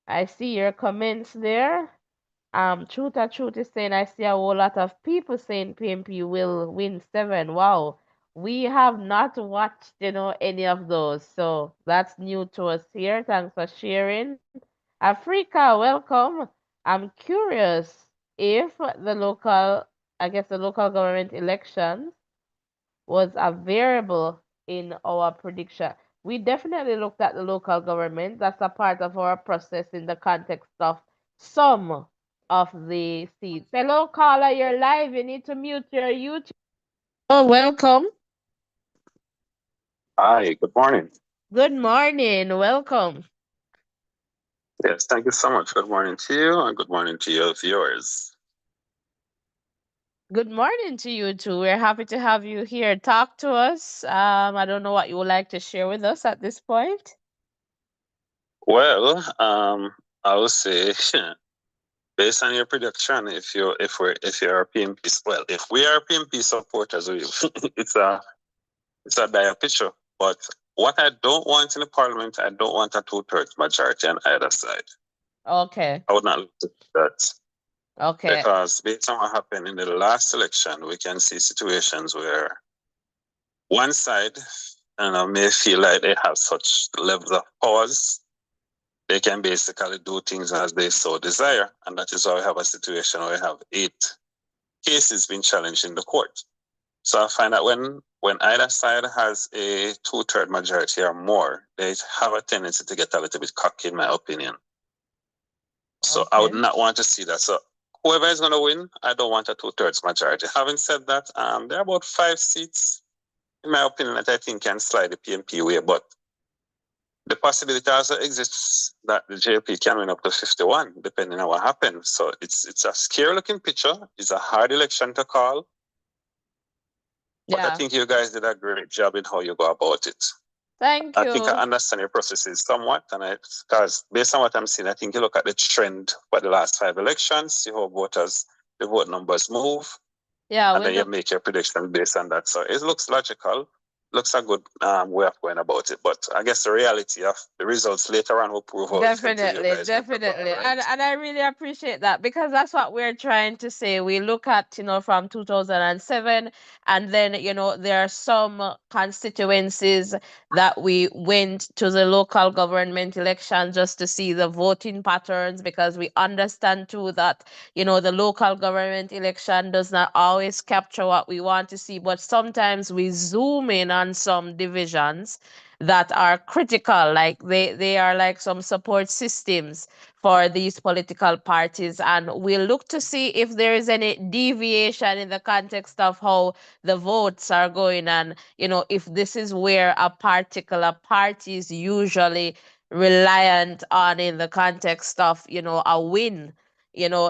I see your comments there. Truth is saying I see a whole lot of people saying PMP will win 7. Wow. We have not watched, any of those. So that's new to us here. Thanks for sharing. Africa, welcome. I'm curious if the local government elections was a variable in our prediction. We definitely looked at the local government. That's a part of our process in the context of some of the seats. Hello, caller, you're live. You need to mute your YouTube. Oh, welcome. Hi, good morning. Good morning. Welcome. Yes, thank you so much. Good morning to you and good morning to your viewers. Good morning to you too. We're happy to have you here. Talk to us. I don't know what you would like to share with us at this point. Well, I would say based on your prediction, if you're PMP, well, if we are PMP supporters, it's a dire picture. But what I don't want in the parliament, I don't want a 2/3 majority on either side. Okay. I would not look at that. Okay. Because based on what happened in the last election, we can see situations where one side may feel like they have such levels of powers, they can basically do things as they so desire. And that is why we have a situation where we have 8 cases being challenged in the court. So I find that when either side has a 2/3 majority or more, they have a tendency to get a little bit cocky, in my opinion. So okay. I would not want to see that. So whoever is going to win, I don't want a 2/3 majority. Having said that, there are about 5 seats, in my opinion, that I think can slide the PMP way. But the possibility also exists that the JP can win up to 51, depending on what happens. So it's a scary-looking picture. It's a hard election to call. But I think you guys did a great job in how you go about it. Thank you. I think I understand your processes somewhat, and because based on what I'm seeing, I think you look at the trend for the last 5 elections, see how the vote numbers move, and then you make your prediction based on that. So it looks logical, looks a good way of going about it. But I guess the reality of the results later on will prove out. Definitely. Right? And I really appreciate that because that's what we're trying to say. We look at, from 2007, and then, there are some constituencies that we went to the local government election just to see the voting patterns because we understand too that, the local government election does not always capture what we want to see, but sometimes we zoom in on some divisions that are critical, like they are like some support systems for these political parties, and we'll look to see if there is any deviation in the context of how the votes are going, and if this is where a particular party is usually reliant on in the context of a win,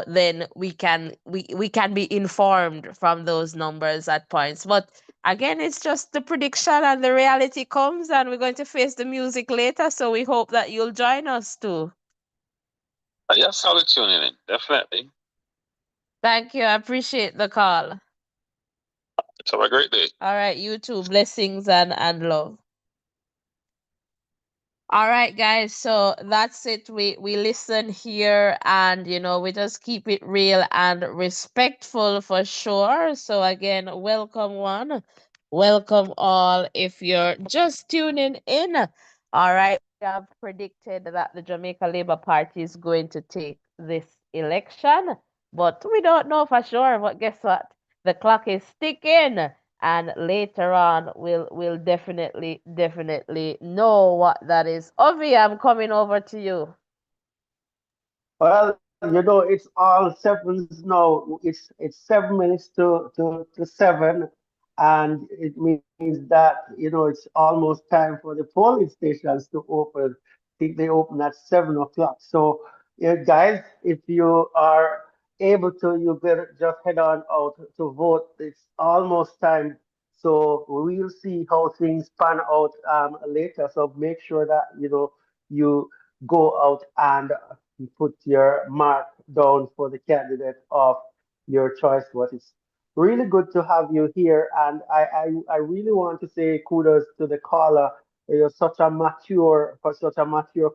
then we can be informed from those numbers at points. But again, it's just the prediction and the reality comes, and we're going to face the music later. So we hope that you'll join us too. Yes, I'll be tuning in, definitely. Thank you. I appreciate the call. Have a great day. All right, you too. Blessings and love. All right, guys. So that's it. We listen here, and we just keep it real and respectful for sure. So again, welcome one, welcome all. If you're just tuning in, all right, we have predicted that the Jamaica Labour Party is going to take this election, but we don't know for sure. But guess what? The clock is ticking, and later on we'll definitely know what that is. Ovi, I'm coming over to you. Well, it's all sevens now. It's 7 minutes to 7, and it means that it's almost time for the polling stations to open. I think they open at 7 o'clock. So, guys, if you are able to, you better just head on out to vote. It's almost time. So we'll see how things pan out later. So make sure that you go out and put your mark down for the candidate of your choice. But it's really good to have you here, and I really want to say kudos to the caller. For such a mature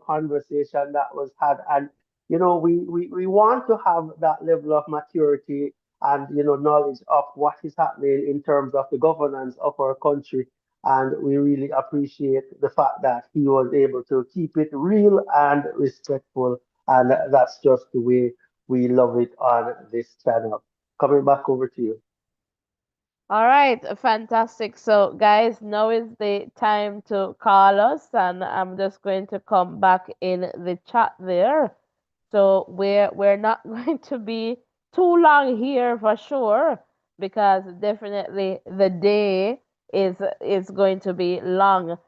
conversation that was had, and we want to have that level of maturity and knowledge of what is happening in terms of the governance of our country. And we really appreciate the fact that he was able to keep it real and respectful. And that's just the way we love it on this channel. Coming back over to you. All right, fantastic. So, guys, now is the time to call us, and I'm just going to come back in the chat there. So we're not going to be too long here for sure, because definitely the day is going to be long.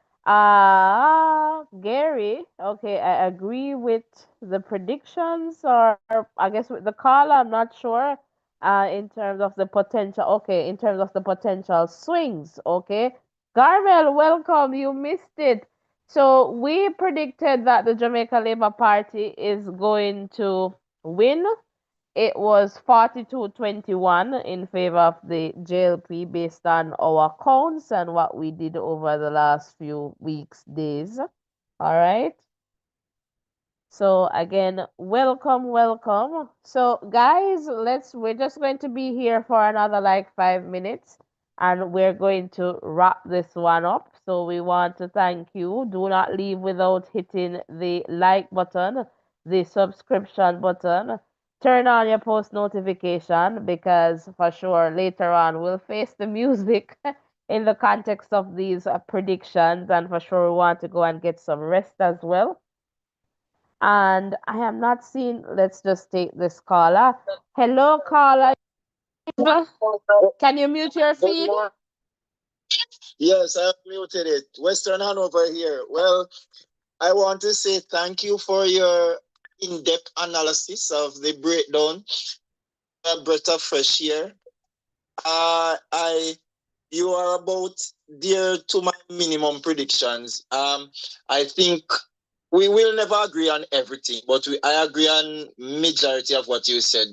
Gary, okay, I agree with the predictions, or I guess with the call, I'm not sure. In terms of the potential, okay, in terms of the potential swings, okay. Garmel, welcome. You missed it. So we predicted that the Jamaica Labour Party is going to win. It was 42-21 in favor of the JLP based on our counts and what we did over the last few weeks, days. All right. So again, welcome, welcome. So guys, we're just going to be here for another like 5 minutes, and we're going to wrap this one up. So we want to thank you. Do not leave without hitting the like button, the subscription button. Turn on your post notification, because for sure later on we'll face the music in the context of these predictions, and for sure we want to go and get some rest as well. And I am not seeing, let's just take this caller. Hello, caller. Can you mute your feed? Yes, I've muted it. Western Hanover here. Well, I want to say thank you for your in-depth analysis of the breakdown. A breath of fresh air. You are about dear to my minimum predictions. I think we will never agree on everything, but I agree on majority of what you said.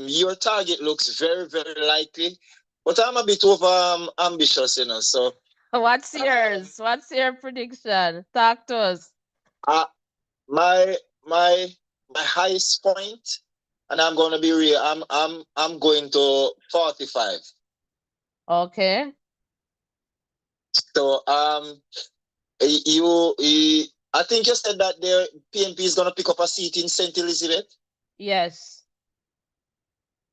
Your target looks very, very likely, but I'm a bit over ambitious, So what's yours? What's your prediction? Talk to us. My my my highest point, and I'm gonna be real. I'm going to 45. Okay. So I think you said that the PNP is gonna pick up a seat in St. Elizabeth. Yes.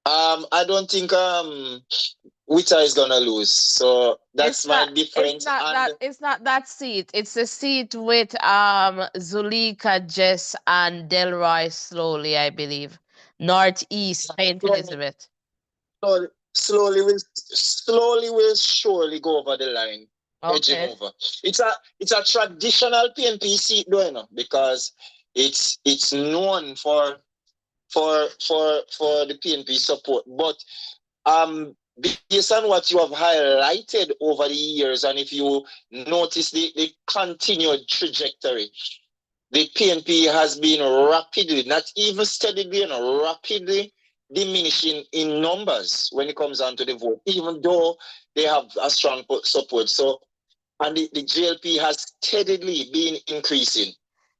I don't think Wita is gonna lose. So that's my difference. It's not that seat. It's a seat with Zulika, Jess, and Delroy slowly, I believe. Northeast St. Elizabeth. Slowly will surely go over the line. Okay. Edging over. It's a traditional PNP seat though, because it's known for the PNP support. But based on what you have highlighted over the years, and if you notice the continued trajectory, the PNP has been rapidly, not even steadily, rapidly diminishing in numbers when it comes down to the vote, even though they have a strong support. So, and the JLP has steadily been increasing.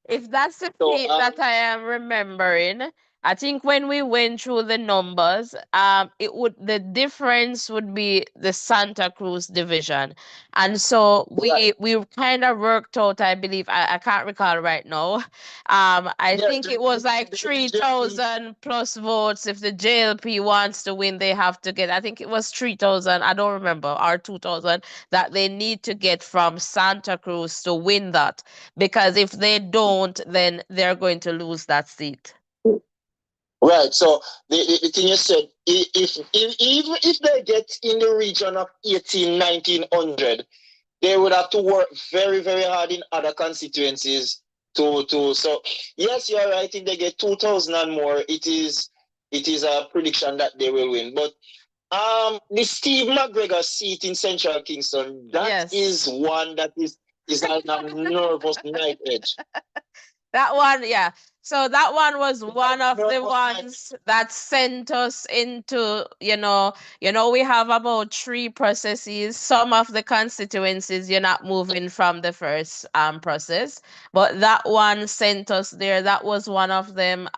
If that's the seat that I am remembering, I think when we went through the numbers, the difference would be the Santa Cruz division. And so we kind of worked out, I believe, I can't recall right now. I think it was like 3,000 plus votes. If the JLP wants to win, they have to get, I think it was 3,000, I don't remember, or 2,000 that they need to get from Santa Cruz to win that. Because if they don't, then they're going to lose that seat. Right. So the thing you said, even if they get in the region of 1900, they would have to work very, very hard in other constituencies to so yes, you're right. If they get 2,000 and more, it is a prediction that they will win. But The Steve McGregor seat in Central Kingston, that is one that is on a nervous night edge. That one, yeah. So that one was one of the ones that sent us into, we have about 3 processes. Some of the constituencies, you're not moving from the first process, but that one sent us there. That was one of them.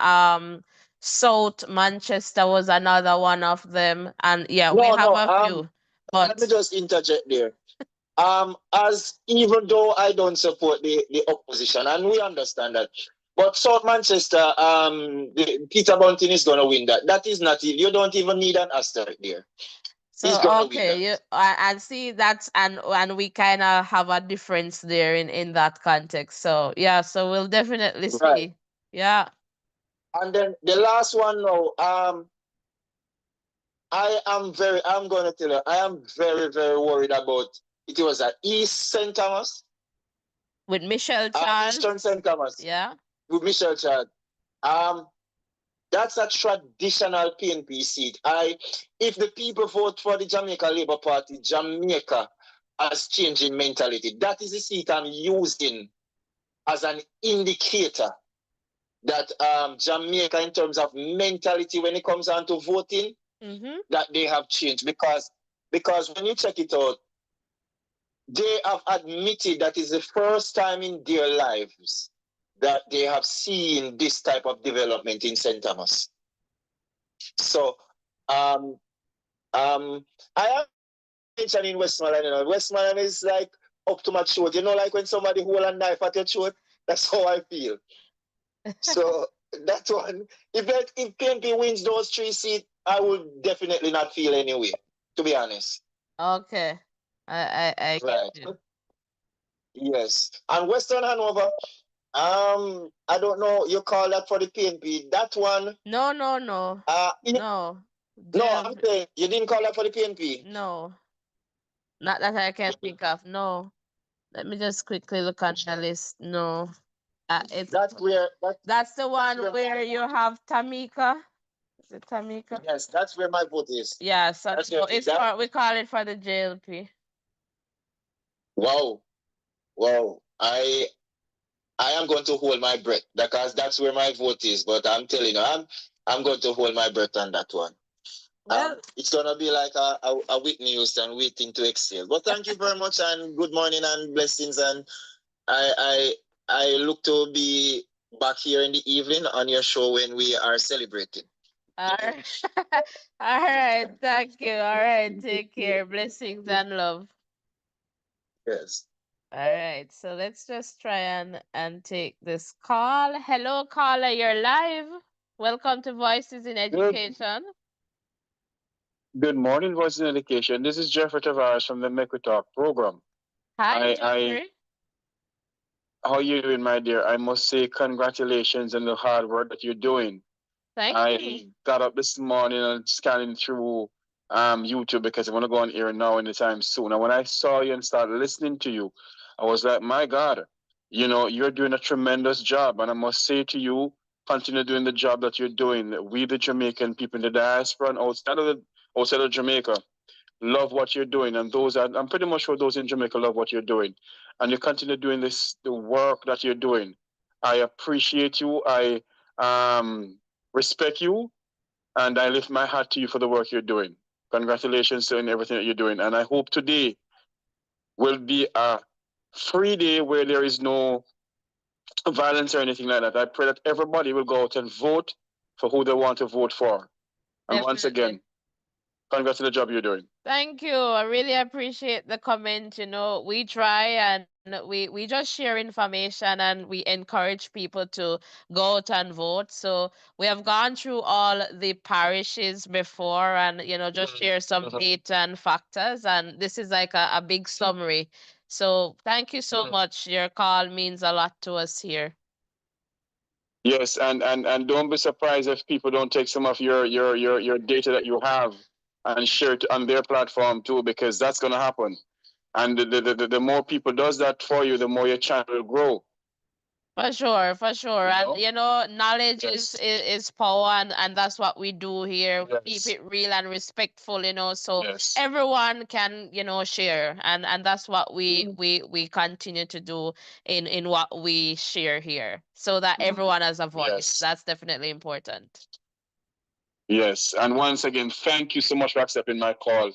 South Manchester was another one of them, and yeah, we have a few. Let me just interject there. As even though I don't support the opposition, and we understand that, but South Manchester, Peter Bunting is going to win that. That is not, you don't even need an asterisk there. So okay, and see that's and we kind of have a difference there in that context. So yeah, so we'll definitely see. Right. Yeah. And then the last one now, I'm going to tell you, I am very, very worried about, it was at East St. Thomas. With Michelle Charles. Eastern St. Thomas. Yeah. With Michelle Charles. That's a traditional PNP seat. If the people vote for the Jamaica Labour Party, Jamaica has changing mentality. That is the seat I'm using as an indicator that Jamaica, in terms of mentality when it comes down to voting, that they have changed. Because when you check it out, they have admitted that is the first time in their lives that they have seen this type of development in St. Thomas. So, I am mentioning Westmoreland. Westmoreland is like up to my throat. Like when somebody hold a knife at your throat, that's how I feel. So that one, if PNP wins those 3 seats, I would definitely not feel any way, to be honest. Okay. I get you. Yes. And Western Hanover, I don't know, you call that for the PNP. That one. No. No, I'm saying you didn't call that for the PNP. No. Not that I can think of. No. Let me just quickly look at the list. No. That's the one where you have Tamika. Is it Tamika? Yes, that's where my vote is. Yeah, so we call it for the JLP. Wow. I am going to hold my breath because that's where my vote is. But I'm telling you, I'm going to hold my breath on that one. Well, it's gonna be like a Whitney Houston waiting to exhale. But thank you very much and good morning and blessings. And I look to be back here in the evening on your show when we are celebrating. All right. All right. Thank you. All right. Take care. Blessings and love. Yes. All right. So let's just try and take this call. Hello, caller. You're live. Welcome to Voices in Education. Good morning, Voices in Education. This is Jeffrey Tavares from the Make We Talk program. Hi, Jeffrey. How are you doing, my dear? I must say congratulations on the hard work that you're doing. Thank you. I got up this morning and scanning through YouTube because I want to go on air now anytime soon. And when I saw you and started listening to you, I was like, my God, you're doing a tremendous job. And I must say to you, continue doing the job that you're doing. We, the Jamaican people in the diaspora and outside of Jamaica, love what you're doing. And I'm pretty much sure those in Jamaica love what you're doing. And you continue doing the work that you're doing. I appreciate you. I respect you. And I lift my hat to you for the work you're doing. Congratulations on everything that you're doing. And I hope today will be a free day where there is no violence or anything like that. I pray that everybody will go out and vote for who they want to vote for. And once again, congrats on the job you're doing. Thank you. I really appreciate the comment. We try and we just share information and we encourage people to go out and vote. So we have gone through all the parishes before and, just share some data and factors. And this is like a big summary. So thank you so much. Your call means a lot to us here. Yes, and don't be surprised if people don't take some of your data that you have and share it on their platform too, because that's going to happen. And the more people does that for you, the more your channel will grow. For sure, for sure. You And know? knowledge Yes. is power, and that's what we do here. We keep Yes. it real and respectful, so Yes. everyone can, share. And that's what we Mm. we we continue to do in what we share here, so that everyone has a voice. Yes. That's definitely important. Yes. And once again, thank you so much for accepting my call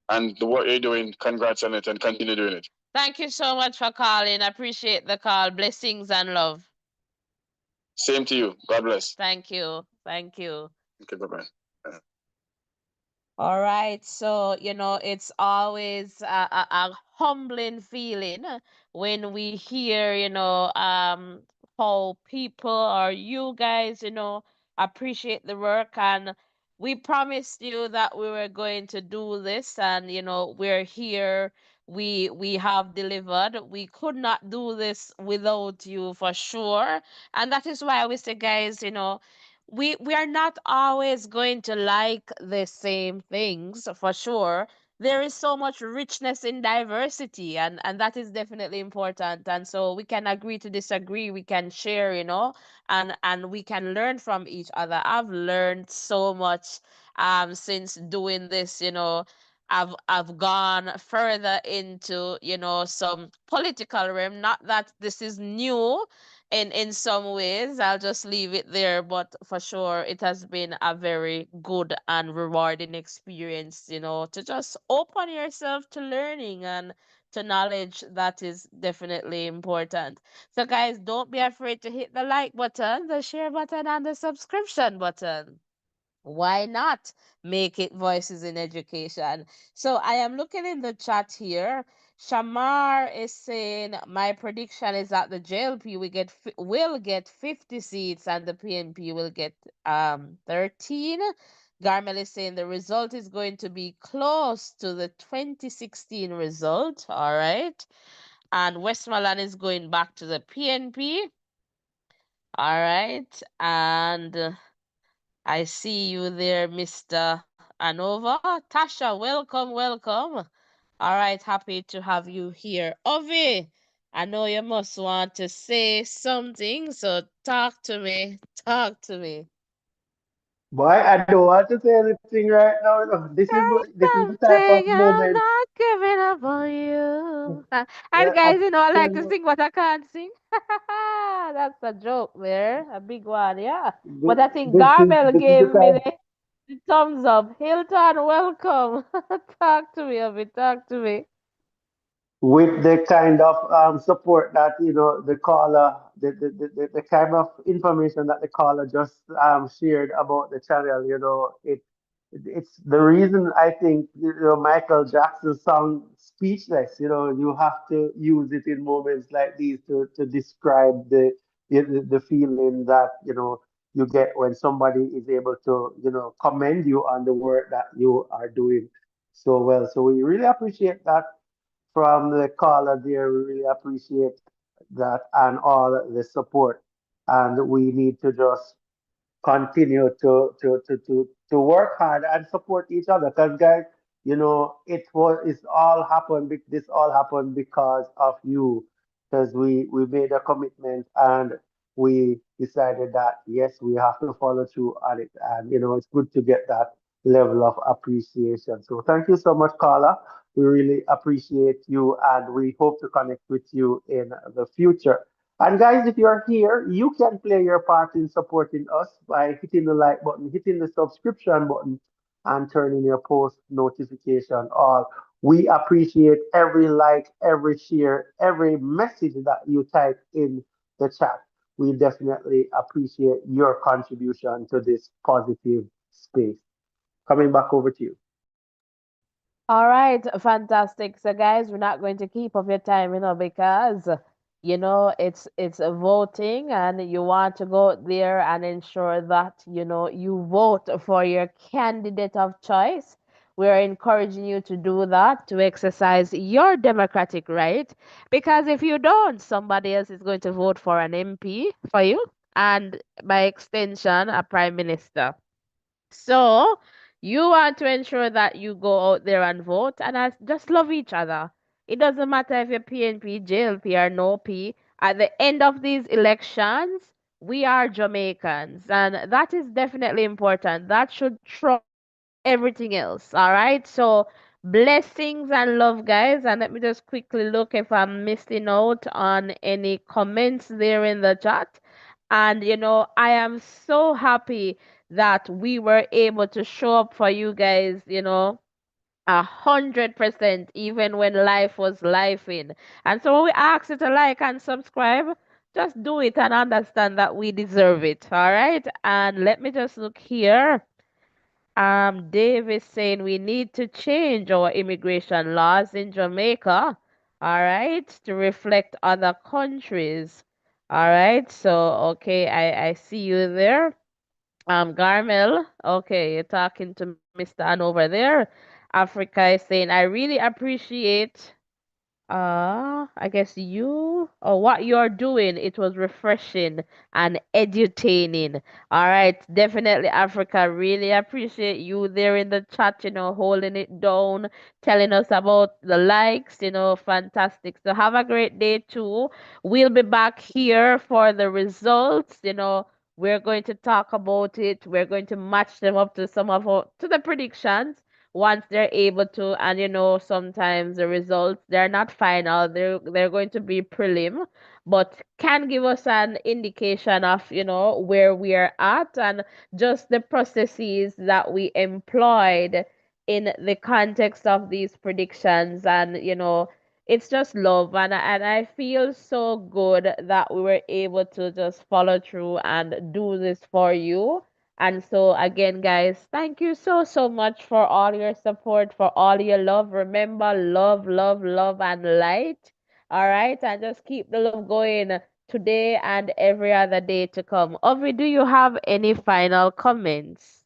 and the work you're doing. Congrats on it and continue doing it. Thank you so much for calling. I appreciate the call. Blessings and love. Same to you. God bless. Thank you. Thank you. Okay, bye-bye. All right, so it's always a humbling feeling when we hear, how people or you guys, appreciate the work. And we promised you that we were going to do this, and we're here. We have delivered. We could not do this without you for sure, and that is why we say, guys, we are not always going to like the same things for sure. There is so much richness in diversity, and that is definitely important. And so we can agree to disagree, we can share, and we can learn from each other. I've learned so much since doing this. I've gone further into, some political realm. Not that this is new in some ways. I'll just leave it there, but for sure it has been a very good and rewarding experience, to just open yourself to learning and to knowledge. That is definitely important. So guys, don't be afraid to hit the like button, the share button, and the subscription button. Why not make it voices in education? So I am looking in the chat here. Shamar is saying my prediction is that the JLP will get 50 seats and the PNP will get 13. Garmel is saying the result is going to be close to the 2016 result. All right. And Westmoreland is going back to the PNP. All right. And I see you there, Mr. Hanover. Tasha, welcome, welcome. All right, happy to have you here. Ovi, I know you must want to say something, so talk to me. Talk to me. Boy, I don't want to say anything right now. This is the type of Something I'm moment. not giving up on you. And Yeah, I guys, I tell like to you, sing, but I can't sing. That's a joke there, a big one, yeah. this, But I think Garbel this is the gave me time. the thumbs up. Hilton, welcome. Talk to me, Obi. Talk to me. With the kind of support that the caller, the kind of information that the caller just shared about the channel, it's the reason I think Michael Jackson's song "Speechless." You have to use it in moments like these to describe the feeling that you get when somebody is able to commend you on the work that you are doing so well. So we really appreciate that from the caller there. We really appreciate that and all the support. And we need to just continue to work hard and support each other. Because guys, this all happened because of you. Because we made a commitment and we decided that yes, we have to follow through on it. And it's good to get that level of appreciation. So thank you so much, Carla. We really appreciate you and we hope to connect with you in the future. And guys, if you're here, you can play your part in supporting us by hitting the like button, hitting the subscription button, and turning your post notification on. We appreciate every like, every share, every message that you type in the chat. We definitely appreciate your contribution to this positive space. Coming back over to you. All right, fantastic. So guys, we're not going to keep up your time, because it's a voting and you want to go there and ensure that you vote for your candidate of choice. We're encouraging you to do that, to exercise your democratic right, because if you don't, somebody else is going to vote for an MP for you, and by extension, a prime minister. So you want to ensure that you go out there and vote and just love each other. It doesn't matter if you're PNP, JLP, or no P. At the end of these elections, we are Jamaicans, and that is definitely important. That should trump everything else. All right. So blessings and love, guys. And let me just quickly look if I'm missing out on any comments there in the chat. And I am so happy that we were able to show up for you guys, 100%, even when life was lifing. And so when we ask you to like and subscribe, just do it and understand that we deserve it. All right. And let me just look here. Dave is saying we need to change our immigration laws in Jamaica, all right, to reflect other countries. All right, so okay, I see you there. Garmel, okay, you're talking to Mr. Hanover there. Africa is saying I really appreciate I guess you or what you're doing, it was refreshing and edutaining. All right, definitely Africa. Really appreciate you there in the chat, holding it down, telling us about the likes, fantastic. So have a great day too. We'll be back here for the results, we're going to talk about it. We're going to match them up to to the predictions once they're able to. And sometimes the results, they're not final, they're going to be prelim, but can give us an indication of where we are at, and just the processes that we employed in the context of these predictions. And it's just love, and I feel so good that we were able to just follow through and do this for you. And so, again, guys, thank you so, so much for all your support, for all your love. Remember, love, love, love, and light. All right. And just keep the love going today and every other day to come. Ovi, do you have any final comments?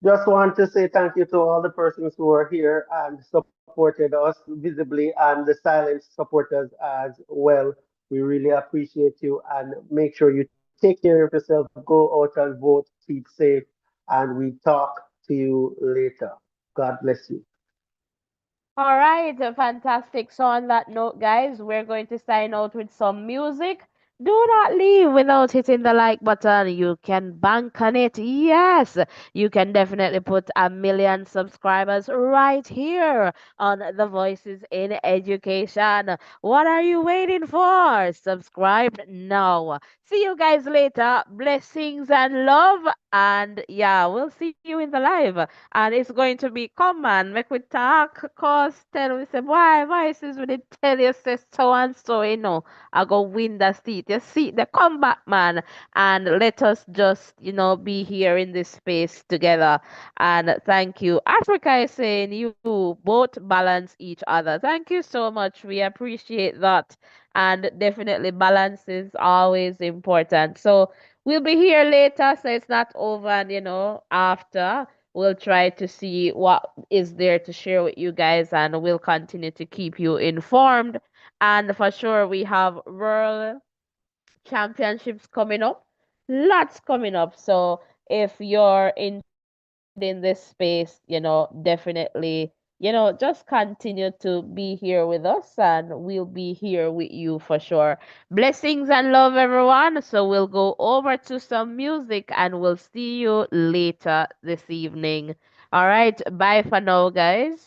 Just want to say thank you to all the persons who are here and supported us visibly and the silent supporters as well. We really appreciate you and make sure you take care of yourself, go out and vote, keep safe, and we talk to you later. God bless you. All right, fantastic. So on that note, guys, we're going to sign out with some music. Do not leave without hitting the like button. You can bank on it. Yes, you can definitely put 1 million subscribers right here on the Voices in Education. What are you waiting for? Subscribe now. See you guys later. Blessings and love. And yeah, we'll see you in the live, and it's going to be come man, make we talk, cause tell we say why is when they tell you say so and so, I go win the seat. You see the comeback man, and let us just be here in this space together. And thank you. Africa is saying you both balance each other. Thank you so much. We appreciate that. And definitely balance is always important. So we'll be here later, so it's not over, and after we'll try to see what is there to share with you guys, and we'll continue to keep you informed. And for sure, we have World Championships coming up, lots coming up. So if you're interested in this space, definitely, just continue to be here with us, and we'll be here with you for sure. Blessings and love, everyone. So we'll go over to some music, and we'll see you later this evening. All right. Bye for now, guys.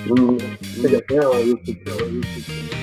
Yeah, you could say. You could say.